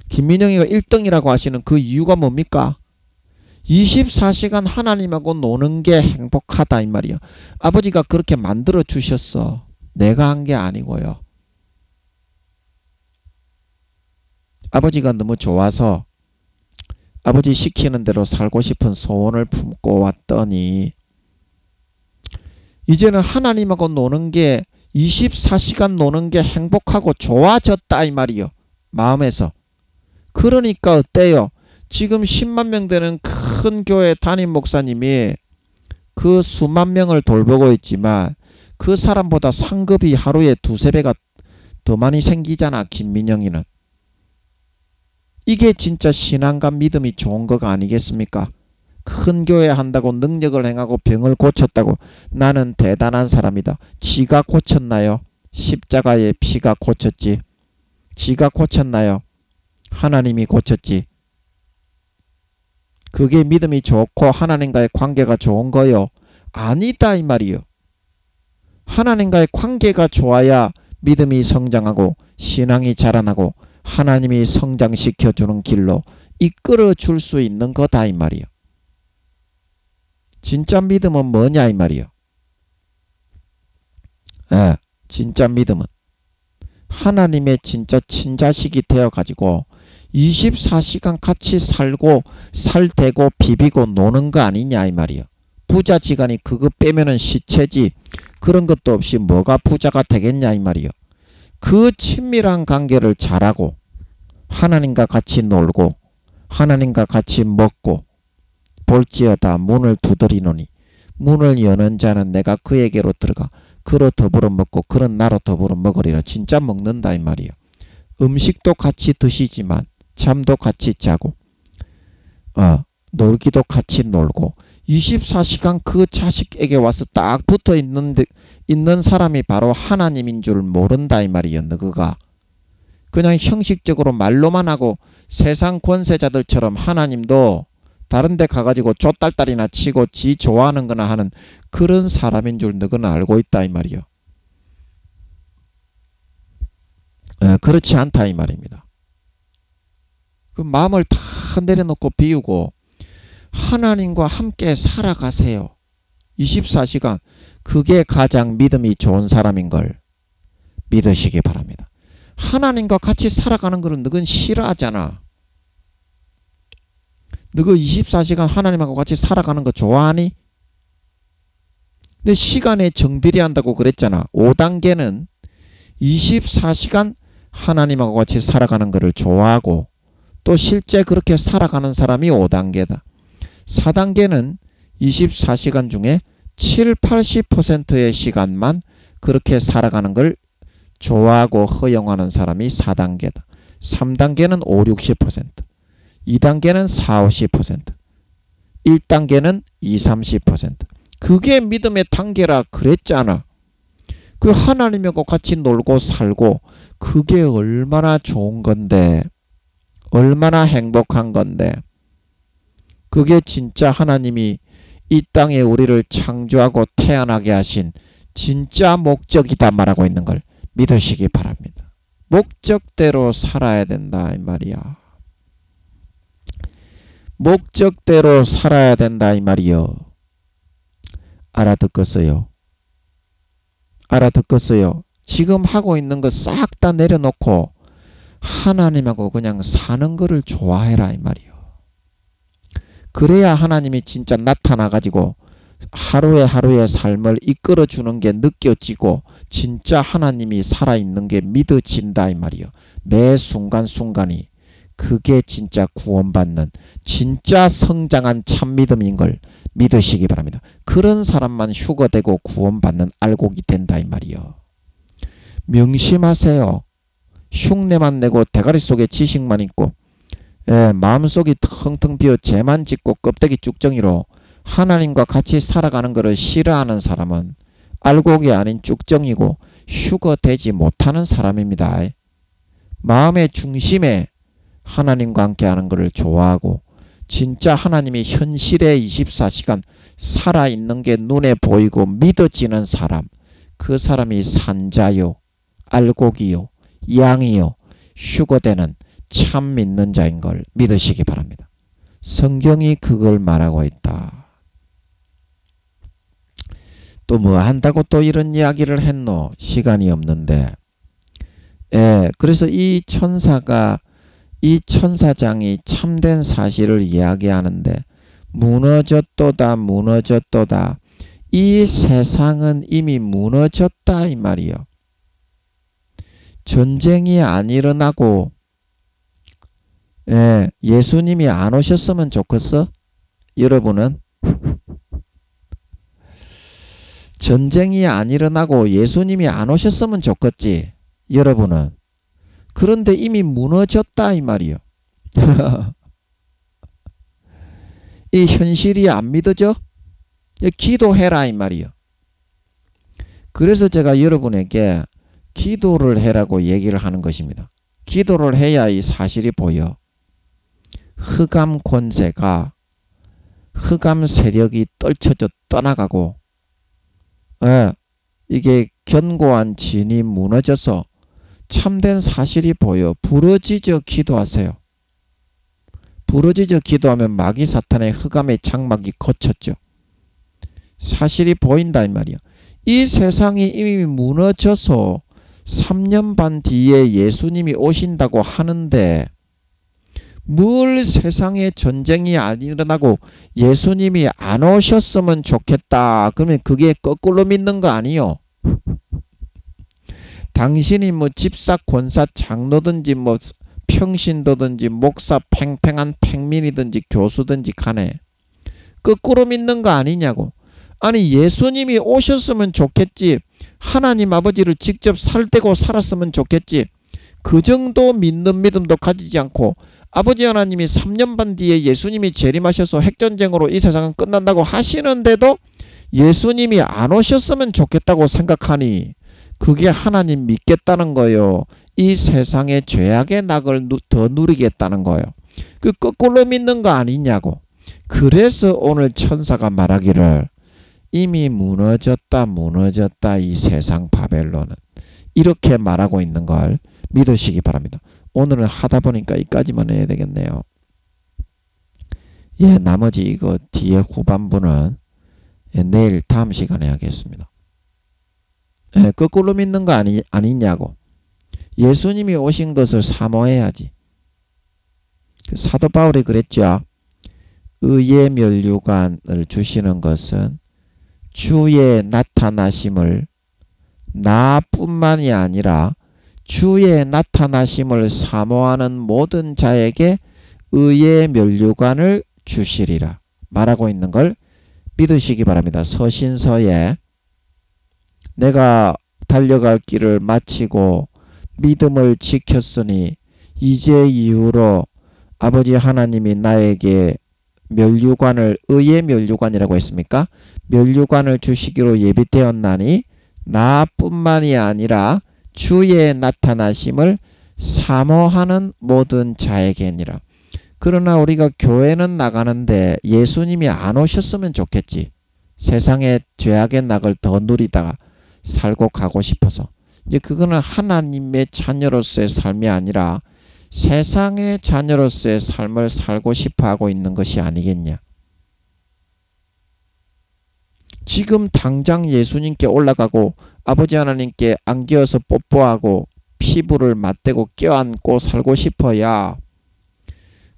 김민영이가 1등이라고 하시는 그 이유가 뭡니까? 24시간 하나님하고 노는 게 행복하다 이 말이야. 아버지가 그렇게 만들어 주셨어. 내가 한 게 아니고요. 아버지가 너무 좋아서 아버지 시키는 대로 살고 싶은 소원을 품고 왔더니 이제는 하나님하고 노는 게 24시간 노는 게 행복하고 좋아졌다 이 말이요. 마음에서. 그러니까 어때요? 지금 10만 명 되는 큰 교회 담임 목사님이 그 수만 명을 돌보고 있지만 그 사람보다 상급이 하루에 2~3배가 더 많이 생기잖아. 김민영이는. 이게 진짜 신앙과 믿음이 좋은 거가 아니겠습니까? 큰 교회 한다고 능력을 행하고 병을 고쳤다고 나는 대단한 사람이다. 지가 고쳤나요? 십자가의 피가 고쳤지. 지가 고쳤나요? 하나님이 고쳤지. 그게 믿음이 좋고 하나님과의 관계가 좋은 거요? 아니다 이 말이요. 하나님과의 관계가 좋아야 믿음이 성장하고 신앙이 자라나고 하나님이 성장시켜주는 길로 이끌어 줄 수 있는 거다 이 말이요. 진짜 믿음은 뭐냐 이 말이요. 진짜 믿음은 하나님의 진짜 친자식이 되어가지고 24시간 같이 살고 살대고 비비고 노는 거 아니냐 이 말이요. 부자지간이 그거 빼면은 시체지 그런 것도 없이 뭐가 부자가 되겠냐 이 말이요. 그 친밀한 관계를 잘하고 하나님과 같이 놀고 하나님과 같이 먹고 볼지어다 문을 두드리노니 문을 여는 자는 내가 그에게로 들어가 그로 더불어 먹고 그런 나로 더불어 먹으리라. 진짜 먹는다 이 말이요. 음식도 같이 드시지만 잠도 같이 자고 놀기도 같이 놀고 24시간 그 자식에게 와서 딱 붙어 있는 사람이 바로 하나님인 줄 모른다 이 말이요. 너가 그냥 형식적으로 말로만 하고 세상 권세자들처럼 하나님도 다른 데 가가지고 쫓딸딸이나 치고 지 좋아하는 거나 하는 그런 사람인 줄 너는 알고 있다 이 말이요. 그렇지 않다 이 말입니다. 그 마음을 다 내려놓고 비우고 하나님과 함께 살아가세요. 24시간 그게 가장 믿음이 좋은 사람인 걸 믿으시기 바랍니다. 하나님과 같이 살아가는 거는 너는 싫어하잖아. 너가 24시간 하나님하고 같이 살아가는 거 좋아하니? 근데 시간에 정비례한다고 그랬잖아. 5단계는 24시간 하나님하고 같이 살아가는 거를 좋아하고 또 실제 그렇게 살아가는 사람이 5단계다. 4단계는 24시간 중에 7, 80%의 시간만 그렇게 살아가는 걸 좋아하고 허용하는 사람이 4단계다. 3단계는 5, 60%, 2단계는 4, 50%, 1단계는 2, 30%. 그게 믿음의 단계라 그랬잖아. 그 하나님하고 같이 놀고 살고 그게 얼마나 좋은 건데, 얼마나 행복한 건데, 그게 진짜 하나님이 이 땅에 우리를 창조하고 태어나게 하신 진짜 목적이다 말하고 있는 걸 믿으시기 바랍니다. 목적대로 살아야 된다 이 말이야. 목적대로 살아야 된다 이 말이요. 알아듣겠어요? 알아듣겠어요? 지금 하고 있는 거 싹 다 내려놓고 하나님하고 그냥 사는 거를 좋아해라 이 말이요. 그래야 하나님이 진짜 나타나가지고 하루의 삶을 이끌어주는 게 느껴지고 진짜 하나님이 살아있는 게 믿어진다 이 말이요. 매 순간순간이 그게 진짜 구원받는 진짜 성장한 참믿음인 걸 믿으시기 바랍니다. 그런 사람만 휴거되고 구원받는 알곡이 된다 이 말이요. 명심하세요. 흉내만 내고 대가리 속에 지식만 있고 마음속이 텅텅 비어 죄만 짓고 껍데기 쭉정이로 하나님과 같이 살아가는 것을 싫어하는 사람은 알곡이 아닌 쭉정이고 휴거되지 못하는 사람입니다. 마음의 중심에 하나님과 함께 하는 것을 좋아하고 진짜 하나님이 현실에 24시간 살아있는 게 눈에 보이고 믿어지는 사람, 그 사람이 산자요, 알곡이요, 양이요, 휴거되는 참 믿는 자인 걸 믿으시기 바랍니다. 성경이 그걸 말하고 있다. 또 뭐 한다고 또 이런 이야기를 했노? 시간이 없는데. 그래서 이 천사장이 참된 사실을 이야기하는데 무너졌도다 무너졌도다. 이 세상은 이미 무너졌다 이 말이요. 전쟁이 안 일어나고 예수님이 안 오셨으면 좋겠어? 여러분은? 전쟁이 안 일어나고 예수님이 안 오셨으면 좋겠지? 여러분은? 그런데 이미 무너졌다 이 말이요. 이 현실이 안 믿어져? 기도해라 이 말이요. 그래서 제가 여러분에게 기도를 해라고 얘기를 하는 것입니다. 기도를 해야 이 사실이 보여. 흑암 권세가, 흑암 세력이 떨쳐져 떠나가고, 이게 견고한 진이 무너져서 참된 사실이 보여. 부러지져 기도하세요. 부러지져 기도하면 마귀 사탄의 흑암의 장막이 걷혔죠. 사실이 보인다 이 말이야. 이 세상이 이미 무너져서 3년 반 뒤에 예수님이 오신다고 하는데 뭘 세상에 전쟁이 안 일어나고 예수님이 안 오셨으면 좋겠다. 그러면 그게 거꾸로 믿는 거 아니요. 당신이 뭐 집사, 권사, 장로든지 뭐 평신도든지 목사, 팽팽한 팽민이든지 교수든지 간에 거꾸로 믿는 거 아니냐고. 아니 예수님이 오셨으면 좋겠지. 하나님 아버지를 직접 살대고 살았으면 좋겠지. 그 정도 믿는 믿음도 가지지 않고 아버지 하나님이 3년 반 뒤에 예수님이 재림하셔서 핵전쟁으로 이 세상은 끝난다고 하시는데도 예수님이 안 오셨으면 좋겠다고 생각하니 그게 하나님 믿겠다는 거요. 이 세상의 죄악의 낙을 더 누리겠다는 거요. 그 거꾸로 믿는 거 아니냐고. 그래서 오늘 천사가 말하기를 이미 무너졌다 이 세상 바벨론은, 이렇게 말하고 있는 걸 믿으시기 바랍니다. 오늘은 하다 보니까 이까지만 해야 되겠네요. 나머지 이거 뒤에 후반부는 내일 다음 시간에 하겠습니다. 거꾸로 믿는 거 아니냐고. 예수님이 오신 것을 사모해야지. 사도 바울이 그랬죠. 의의 면류관을 주시는 것은 주의 나타나심을, 나뿐만이 아니라 주의 나타나심을 사모하는 모든 자에게 의의 면류관을 주시리라 말하고 있는 걸 믿으시기 바랍니다. 서신서에 내가 달려갈 길을 마치고 믿음을 지켰으니 이제 이후로 아버지 하나님이 나에게 면류관을, 의의 면류관이라고 했습니까? 면류관을 주시기로 예비되었나니 나뿐만이 아니라 주의 나타나심을 사모하는 모든 자에게니라. 그러나 우리가 교회는 나가는데 예수님이 안 오셨으면 좋겠지. 세상의 죄악의 낙을 더 누리다가 살고 가고 싶어서. 이제 그거는 하나님의 자녀로서의 삶이 아니라 세상의 자녀로서의 삶을 살고 싶어 하고 있는 것이 아니겠냐. 지금 당장 예수님께 올라가고 아버지 하나님께 안겨서 뽀뽀하고 피부를 맞대고 껴안고 살고 싶어야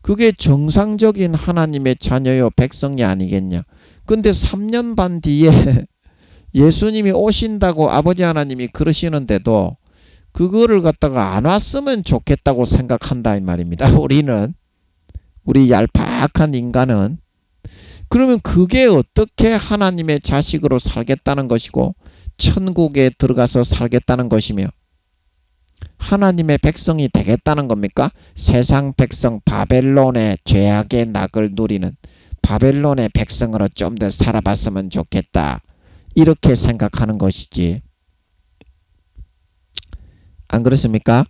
그게 정상적인 하나님의 자녀요 백성이 아니겠냐. 근데 3년 반 뒤에 예수님이 오신다고 아버지 하나님이 그러시는데도 그거를 갖다가 안 왔으면 좋겠다고 생각한다 이 말입니다. 우리 얄팍한 인간은. 그러면 그게 어떻게 하나님의 자식으로 살겠다는 것이고 천국에 들어가서 살겠다는 것이며 하나님의 백성이 되겠다는 겁니까? 세상 백성, 바벨론의 죄악의 낙을 누리는 바벨론의 백성으로 좀 더 살아봤으면 좋겠다. 이렇게 생각하는 것이지. 안 그렇습니까?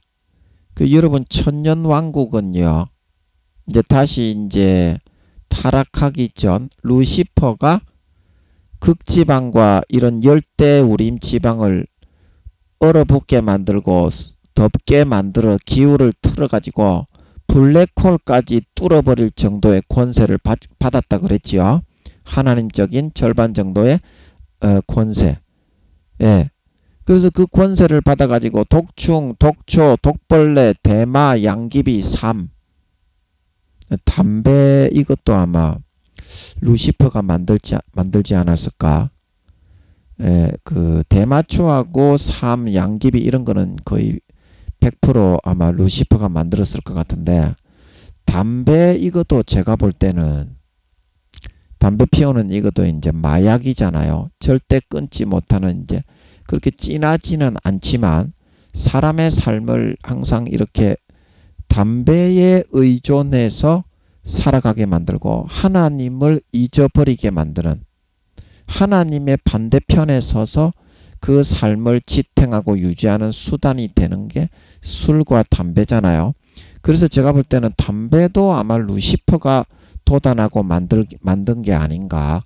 여러분 천년왕국은요. 다시 타락하기 전 루시퍼가 극지방과 이런 열대 우림 지방을 얼어붙게 만들고 덥게 만들어 기후를 틀어가지고 블랙홀까지 뚫어버릴 정도의 권세를 받았다 그랬지요. 하나님적인 절반 정도의 권세. 그래서 그 권세를 받아가지고 독충, 독초, 독벌레, 대마, 양귀비, 삶, 담배 이것도 아마 루시퍼가 만들지 않았을까. 그 대마초하고 삶, 양귀비 이런 거는 거의 100% 아마 루시퍼가 만들었을 것 같은데 담배 이것도 제가 볼 때는 담배 피우는 이것도 마약이잖아요. 절대 끊지 못하는 그렇게 진하지는 않지만 사람의 삶을 항상 이렇게 담배에 의존해서 살아가게 만들고 하나님을 잊어버리게 만드는, 하나님의 반대편에 서서 그 삶을 지탱하고 유지하는 수단이 되는 게 술과 담배잖아요. 그래서 제가 볼 때는 담배도 아마 루시퍼가 도단하고 만든 게 아닌가.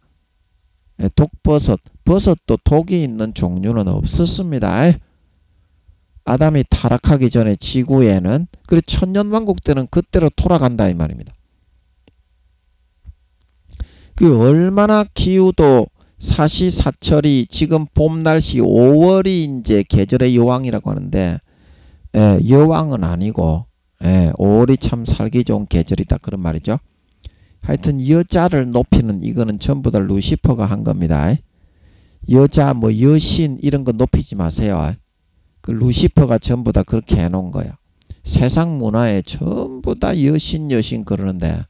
독버섯, 버섯도 독이 있는 종류는 없었습니다. 아담이 타락하기 전에 지구에는, 그리고 천년왕국 때는 그때로 돌아간다 이 말입니다. 그 얼마나 기후도 사시사철이, 지금 봄 날씨 5월이 이제 계절의 여왕이라고 하는데, 여왕은 아니고 5월이 참 살기 좋은 계절이다 그런 말이죠. 하여튼 여자를 높이는, 이거는 전부 다 루시퍼가 한 겁니다. 여자 뭐 여신 이런 거 높이지 마세요. 그 루시퍼가 전부 다 그렇게 해놓은 거야. 세상 문화에 전부 다 여신 그러는데,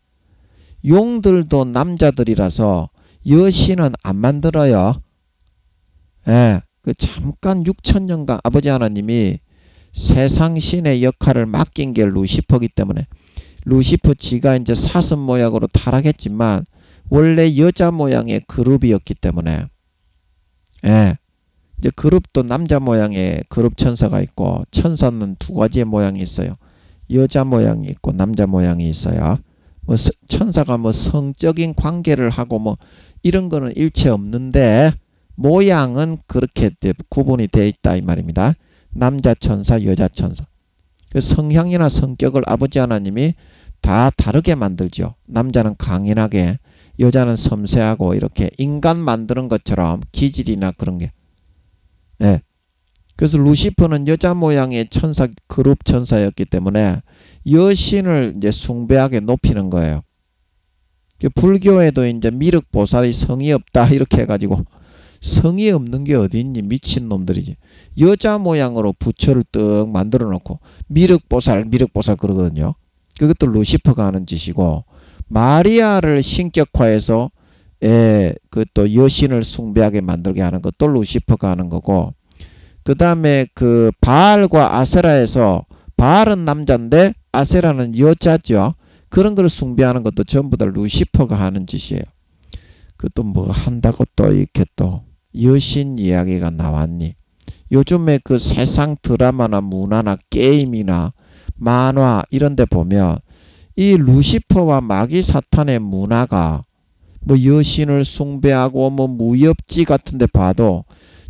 용들도 남자들이라서 여신은 안 만들어요. 그 잠깐 6천년간 아버지 하나님이 세상 신의 역할을 맡긴 게 루시퍼기 때문에, 루시퍼 지가 이제 사슴 모양으로 타락했지만 원래 여자 모양의 그룹이었기 때문에, 이제 그룹도 남자 모양의 그룹 천사가 있고, 천사는 두 가지의 모양이 있어요. 여자 모양이 있고 남자 모양이 있어요. 뭐 천사가 뭐 성적인 관계를 하고 뭐 이런 거는 일체 없는데, 모양은 그렇게 구분이 되어 있다 이 말입니다. 남자 천사, 여자 천사. 그 성향이나 성격을 아버지 하나님이 다 다르게 만들죠. 남자는 강인하게, 여자는 섬세하고, 이렇게 인간 만드는 것처럼 기질이나 그런 게. 그래서 루시퍼는 여자 모양의 천사, 그룹 천사였기 때문에 여신을 이제 숭배하게 높이는 거예요. 불교에도 이제 미륵보살이 성이 없다 이렇게 해가지고, 성이 없는 게 어디 있니, 미친놈들이지. 여자 모양으로 부처를 떡 만들어 놓고 미륵보살 그러거든요. 그것도 루시퍼가 하는 짓이고, 마리아를 신격화해서 그또 여신을 숭배하게 만들게 하는 것도 루시퍼가 하는 거고, 그 다음에 그 바알과 아세라에서, 바알은 남자인데 아세라는 여자죠. 그런 걸 숭배하는 것도 전부 다 루시퍼가 하는 짓이에요. 그것도 뭐 한다고 또 이렇게 또 여신 이야기가 나왔니? 요즘에 그 세상 드라마나 문화나 게임이나 만화 이런 데 보면 이 루시퍼와 마귀 사탄의 문화가, 뭐 여신을 숭배하고 뭐 무협지 같은 데 봐도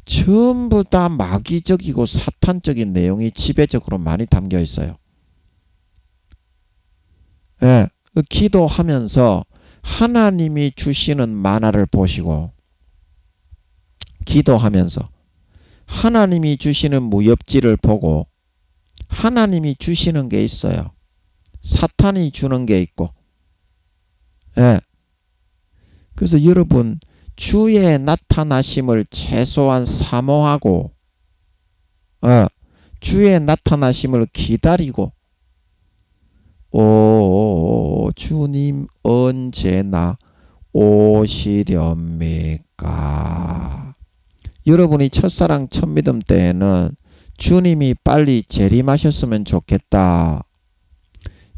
전부 다 마귀적이고 사탄적인 내용이 지배적으로 많이 담겨 있어요. 기도하면서 하나님이 주시는 만화를 보시고, 기도하면서 하나님이 주시는 무협지를 보고, 하나님이 주시는 게 있어요. 사탄이 주는 게 있고. 그래서 여러분, 주의 나타나심을 최소한 사모하고, 주의 나타나심을 기다리고, 주님 언제나 오시렵니까? 여러분이 첫사랑 첫믿음 때에는 주님이 빨리 재림하셨으면 좋겠다,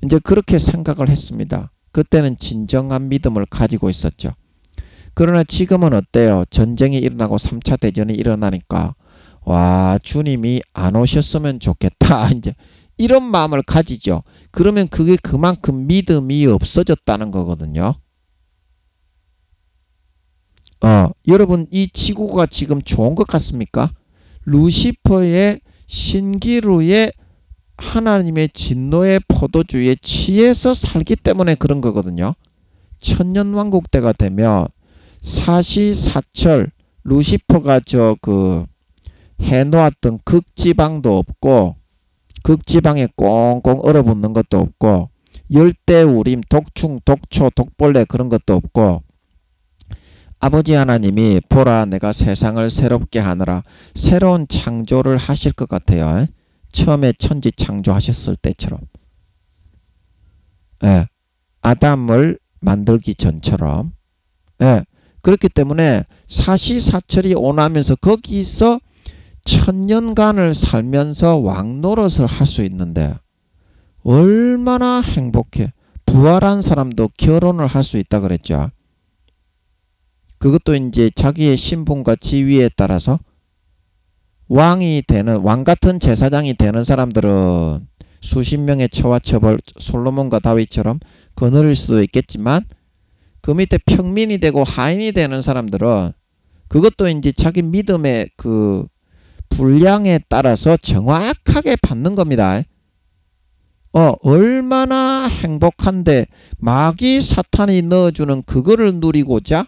이제 그렇게 생각을 했습니다. 그때는 진정한 믿음을 가지고 있었죠. 그러나 지금은 어때요? 전쟁이 일어나고 3차 대전이 일어나니까, 와, 주님이 안 오셨으면 좋겠다, 이제 이런 마음을 가지죠. 그러면 그게 그만큼 믿음이 없어졌다는 거거든요. 여러분, 이 지구가 지금 좋은 것 같습니까? 루시퍼의 신기루의 하나님의 진노의 포도주에 취해서 살기 때문에 그런 거거든요. 천년왕국 때가 되면 사시사철 루시퍼가 해놓았던 극지방도 없고, 극지방에 꽁꽁 얼어붙는 것도 없고, 열대우림, 독충, 독초, 독벌레 그런 것도 없고, 아버지 하나님이 보라 내가 세상을 새롭게 하느라 새로운 창조를 하실 것 같아요. 처음에 천지 창조하셨을 때처럼. 아담을 만들기 전처럼. 그렇기 때문에 사시사철이 오나면서 거기서 천년간을 살면서 왕노릇을 할 수 있는데 얼마나 행복해. 부활한 사람도 결혼을 할 수 있다 그랬죠. 그것도 이제 자기의 신분과 지위에 따라서 왕이 되는, 왕 같은 제사장이 되는 사람들은 수십 명의 처와 처벌, 솔로몬과 다윗처럼 거느릴 수도 있겠지만, 그 밑에 평민이 되고 하인이 되는 사람들은 그것도 이제 자기 믿음의 그 분량에 따라서 정확하게 받는 겁니다. 얼마나 행복한데 마귀 사탄이 넣어주는 그거를 누리고자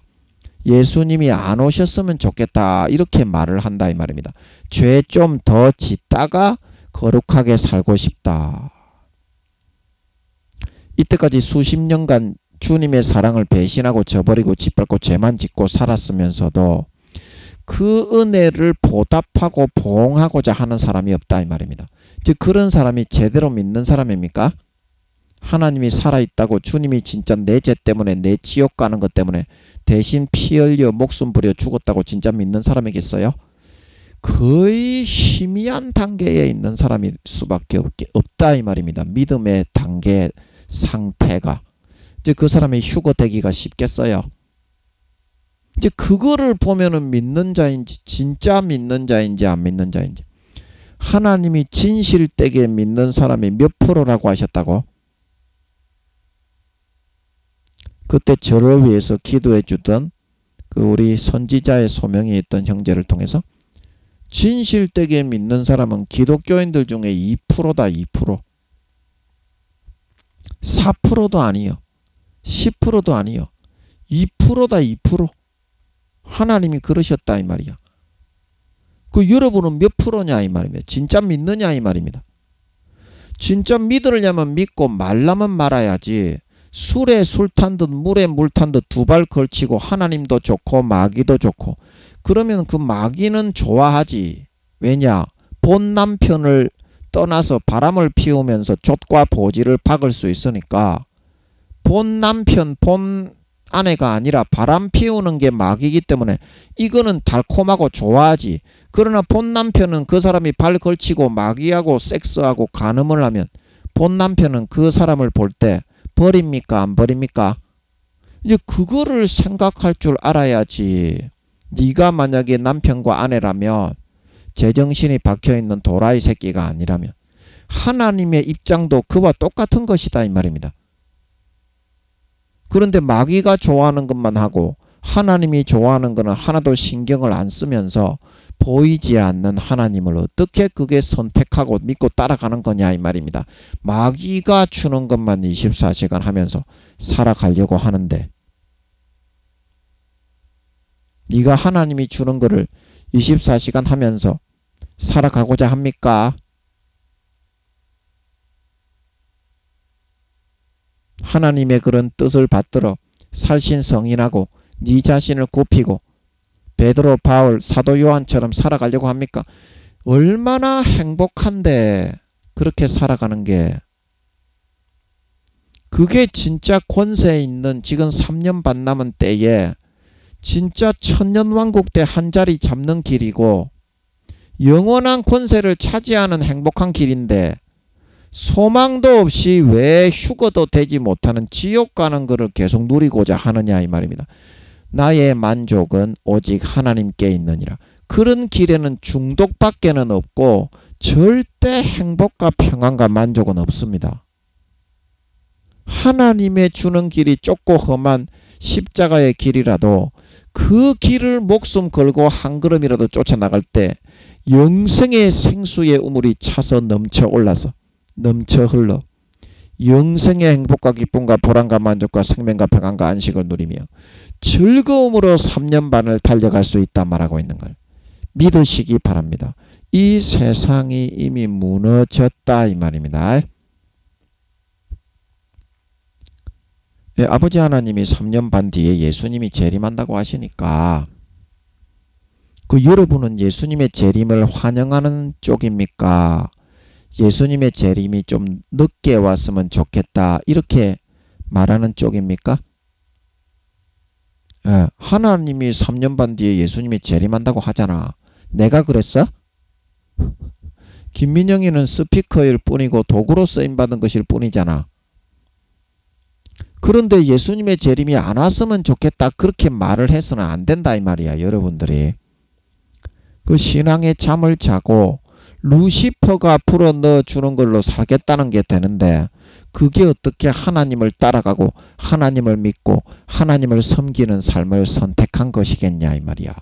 예수님이 안 오셨으면 좋겠다, 이렇게 말을 한다 이 말입니다. 죄 좀 더 짓다가 거룩하게 살고 싶다. 이때까지 수십 년간 주님의 사랑을 배신하고 저버리고 짓밟고 죄만 짓고 살았으면서도 그 은혜를 보답하고 보응하고자 하는 사람이 없다 이 말입니다. 즉 그런 사람이 제대로 믿는 사람입니까? 하나님이 살아있다고, 주님이 진짜 내 죄 때문에, 내 지옥 가는 것 때문에 대신 피 흘려 목숨 부려 죽었다고 진짜 믿는 사람이겠어요? 거의 희미한 단계에 있는 사람일 수밖에 없다 이 말입니다. 믿음의 단계 상태가. 이제 그 사람이 휴거되기가 쉽겠어요? 이제 그거를 보면은 믿는 자인지, 진짜 믿는 자인지 안 믿는 자인지. 하나님이 진실되게 믿는 사람이 몇 프로라고 하셨다고? 그때 저를 위해서 기도해 주던 그 우리 선지자의 소명이 있던 형제를 통해서 진실되게 믿는 사람은 기독교인들 중에 2%다. 2%. 4%도 아니요. 10%도 아니요. 2%다. 2%. 하나님이 그러셨다 이 말이야. 그 여러분은 몇 프로냐 이 말입니다. 진짜 믿느냐 이 말입니다. 진짜 믿으려면 믿고 말라면 말아야지. 술에 술 탄 듯 물에 물 탄 듯 두 발 걸치고 하나님도 좋고 마귀도 좋고, 그러면 그 마귀는 좋아하지. 왜냐? 본 남편을 떠나서 바람을 피우면서 족과 보지를 박을 수 있으니까 본 남편, 본 아내가 아니라 바람 피우는 게 마귀이기 때문에 이거는 달콤하고 좋아하지. 그러나 본 남편은 그 사람이 발 걸치고 마귀하고 섹스하고 간음을 하면 본 남편은 그 사람을 볼 때 버립니까 안 버립니까? 이제 그거를 생각할 줄 알아야지. 네가 만약에 남편과 아내라면, 제정신이 박혀있는 도라이 새끼가 아니라면 하나님의 입장도 그와 똑같은 것이다 이 말입니다. 그런데 마귀가 좋아하는 것만 하고 하나님이 좋아하는 것은 하나도 신경을 안 쓰면서 보이지 않는 하나님을 어떻게 그게 선택하고 믿고 따라가는 거냐 이 말입니다. 마귀가 주는 것만 24시간 하면서 살아가려고 하는데, 네가 하나님이 주는 거를 24시간 하면서 살아가고자 합니까? 하나님의 그런 뜻을 받들어 살신성인하고 네 자신을 굽히고 베드로, 바울, 사도 요한처럼 살아가려고 합니까? 얼마나 행복한데 그렇게 살아가는 게. 그게 진짜 권세 있는, 지금 3년 반 남은 때에 진짜 천년왕국 때 한 자리 잡는 길이고 영원한 권세를 차지하는 행복한 길인데, 소망도 없이 왜 휴거도 되지 못하는 지옥 가는 것을 계속 누리고자 하느냐 이 말입니다. 나의 만족은 오직 하나님께 있느니라. 그런 길에는 중독밖에는 없고 절대 행복과 평안과 만족은 없습니다. 하나님의 주는 길이 좁고 험한 십자가의 길이라도 그 길을 목숨 걸고 한 걸음이라도 쫓아나갈 때 영생의 생수의 우물이 차서 넘쳐 올라서 넘쳐 흘러 영생의 행복과 기쁨과 보람과 만족과 생명과 평안과 안식을 누리며 즐거움으로 3년 반을 달려갈 수 있다 말하고 있는 걸 믿으시기 바랍니다. 이 세상이 이미 무너졌다 이 말입니다. 예, 아버지 하나님이 3년 반 뒤에 예수님이 재림한다고 하시니까 그 여러분은 예수님의 재림을 환영하는 쪽입니까? 예수님의 재림이 좀 늦게 왔으면 좋겠다 이렇게 말하는 쪽입니까? 예, 하나님이 3년 반 뒤에 예수님이 재림한다고 하잖아. 내가 그랬어? 김민영이는 스피커일 뿐이고 도구로 쓰임받은 것일 뿐이잖아. 그런데 예수님의 재림이 안 왔으면 좋겠다 그렇게 말을 해서는 안 된다 이 말이야. 여러분들이 그 신앙의 잠을 자고 루시퍼가 불어 넣어주는 걸로 살겠다는 게 되는데, 그게 어떻게 하나님을 따라가고 하나님을 믿고 하나님을 섬기는 삶을 선택한 것이겠냐 이 말이야.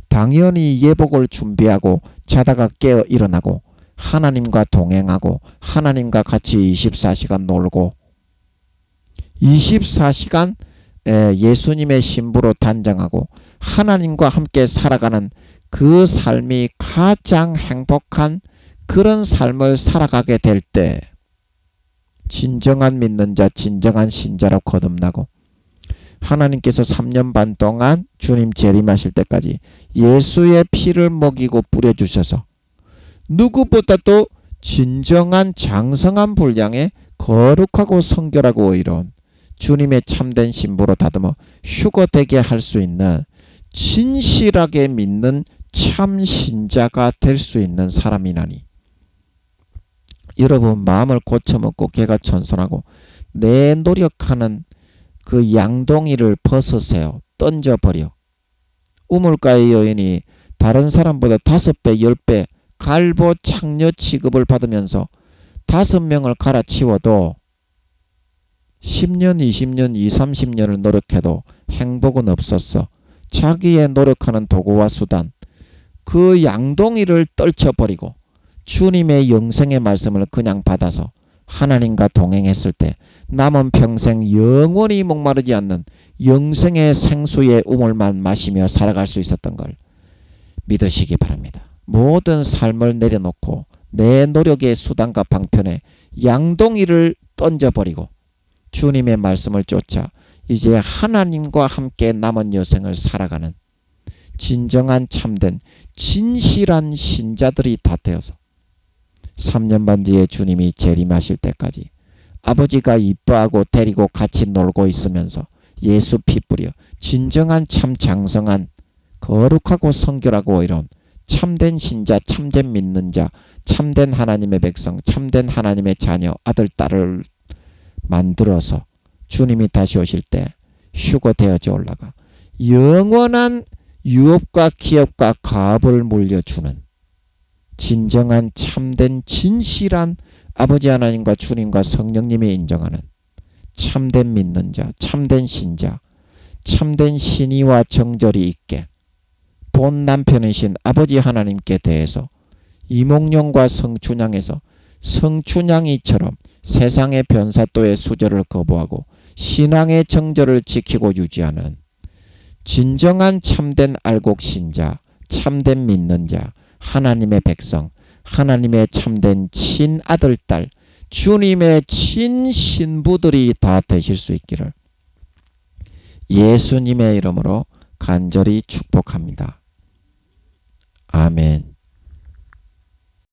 당연히 예복을 준비하고 자다가 깨어 일어나고 하나님과 동행하고 하나님과 같이 24시간 놀고 24시간 예수님의 신부로 단장하고 하나님과 함께 살아가는 그 삶이 가장 행복한 그런 삶을 살아가게 될 때 진정한 믿는 자, 진정한 신자로 거듭나고 하나님께서 3년 반 동안 주님 재림하실 때까지 예수의 피를 먹이고 뿌려주셔서 누구보다도 진정한 장성한 분량의 거룩하고 성결하고 의로운 주님의 참된 신부로 다듬어 휴거되게 할 수 있는 진실하게 믿는 참 신자가 될 수 있는 사람이라니. 여러분 마음을 고쳐먹고 개가천선하고 내 노력하는 그 양동이를 벗으세요. 던져버려. 우물가의 여인이 다른 사람보다 5배 10배 갈보 창녀 취급을 받으면서 5명을 갈아치워도 10년 20년 30년을 노력해도 행복은 없었어. 자기의 노력하는 도구와 수단 그 양동이를 떨쳐버리고 주님의 영생의 말씀을 그냥 받아서 하나님과 동행했을 때 남은 평생 영원히 목마르지 않는 영생의 생수의 우물만 마시며 살아갈 수 있었던 걸 믿으시기 바랍니다. 모든 삶을 내려놓고 내 노력의 수단과 방편에 양동이를 던져버리고 주님의 말씀을 쫓아 이제 하나님과 함께 남은 여생을 살아가는 진정한 참된 진실한 신자들이 다 되어서 3년 반 뒤에 주님이 재림하실 때까지 아버지가 이뻐하고 데리고 같이 놀고 있으면서 예수 피 뿌려 진정한 참 장성한 거룩하고 성결하고 이런 참된 신자, 참된 믿는 자, 참된 하나님의 백성, 참된 하나님의 자녀, 아들, 딸을 만들어서 주님이 다시 오실 때 휴거되어져 올라가 영원한 유업과 기업과 가업을 물려주는 진정한 참된 진실한 아버지 하나님과 주님과 성령님이 인정하는 참된 믿는 자, 참된 신자, 참된 신의와 정절이 있게 본 남편이신 아버지 하나님께 대해서 이몽룡과 성춘향에서 성춘향이처럼 세상의 변사또의 수절을 거부하고 신앙의 정절을 지키고 유지하는 진정한 참된 알곡 신자, 참된 믿는 자, 하나님의 백성, 하나님의 참된 친아들, 딸, 주님의 친신부들이 다 되실 수 있기를 예수님의 이름으로 간절히 축복합니다. 아멘.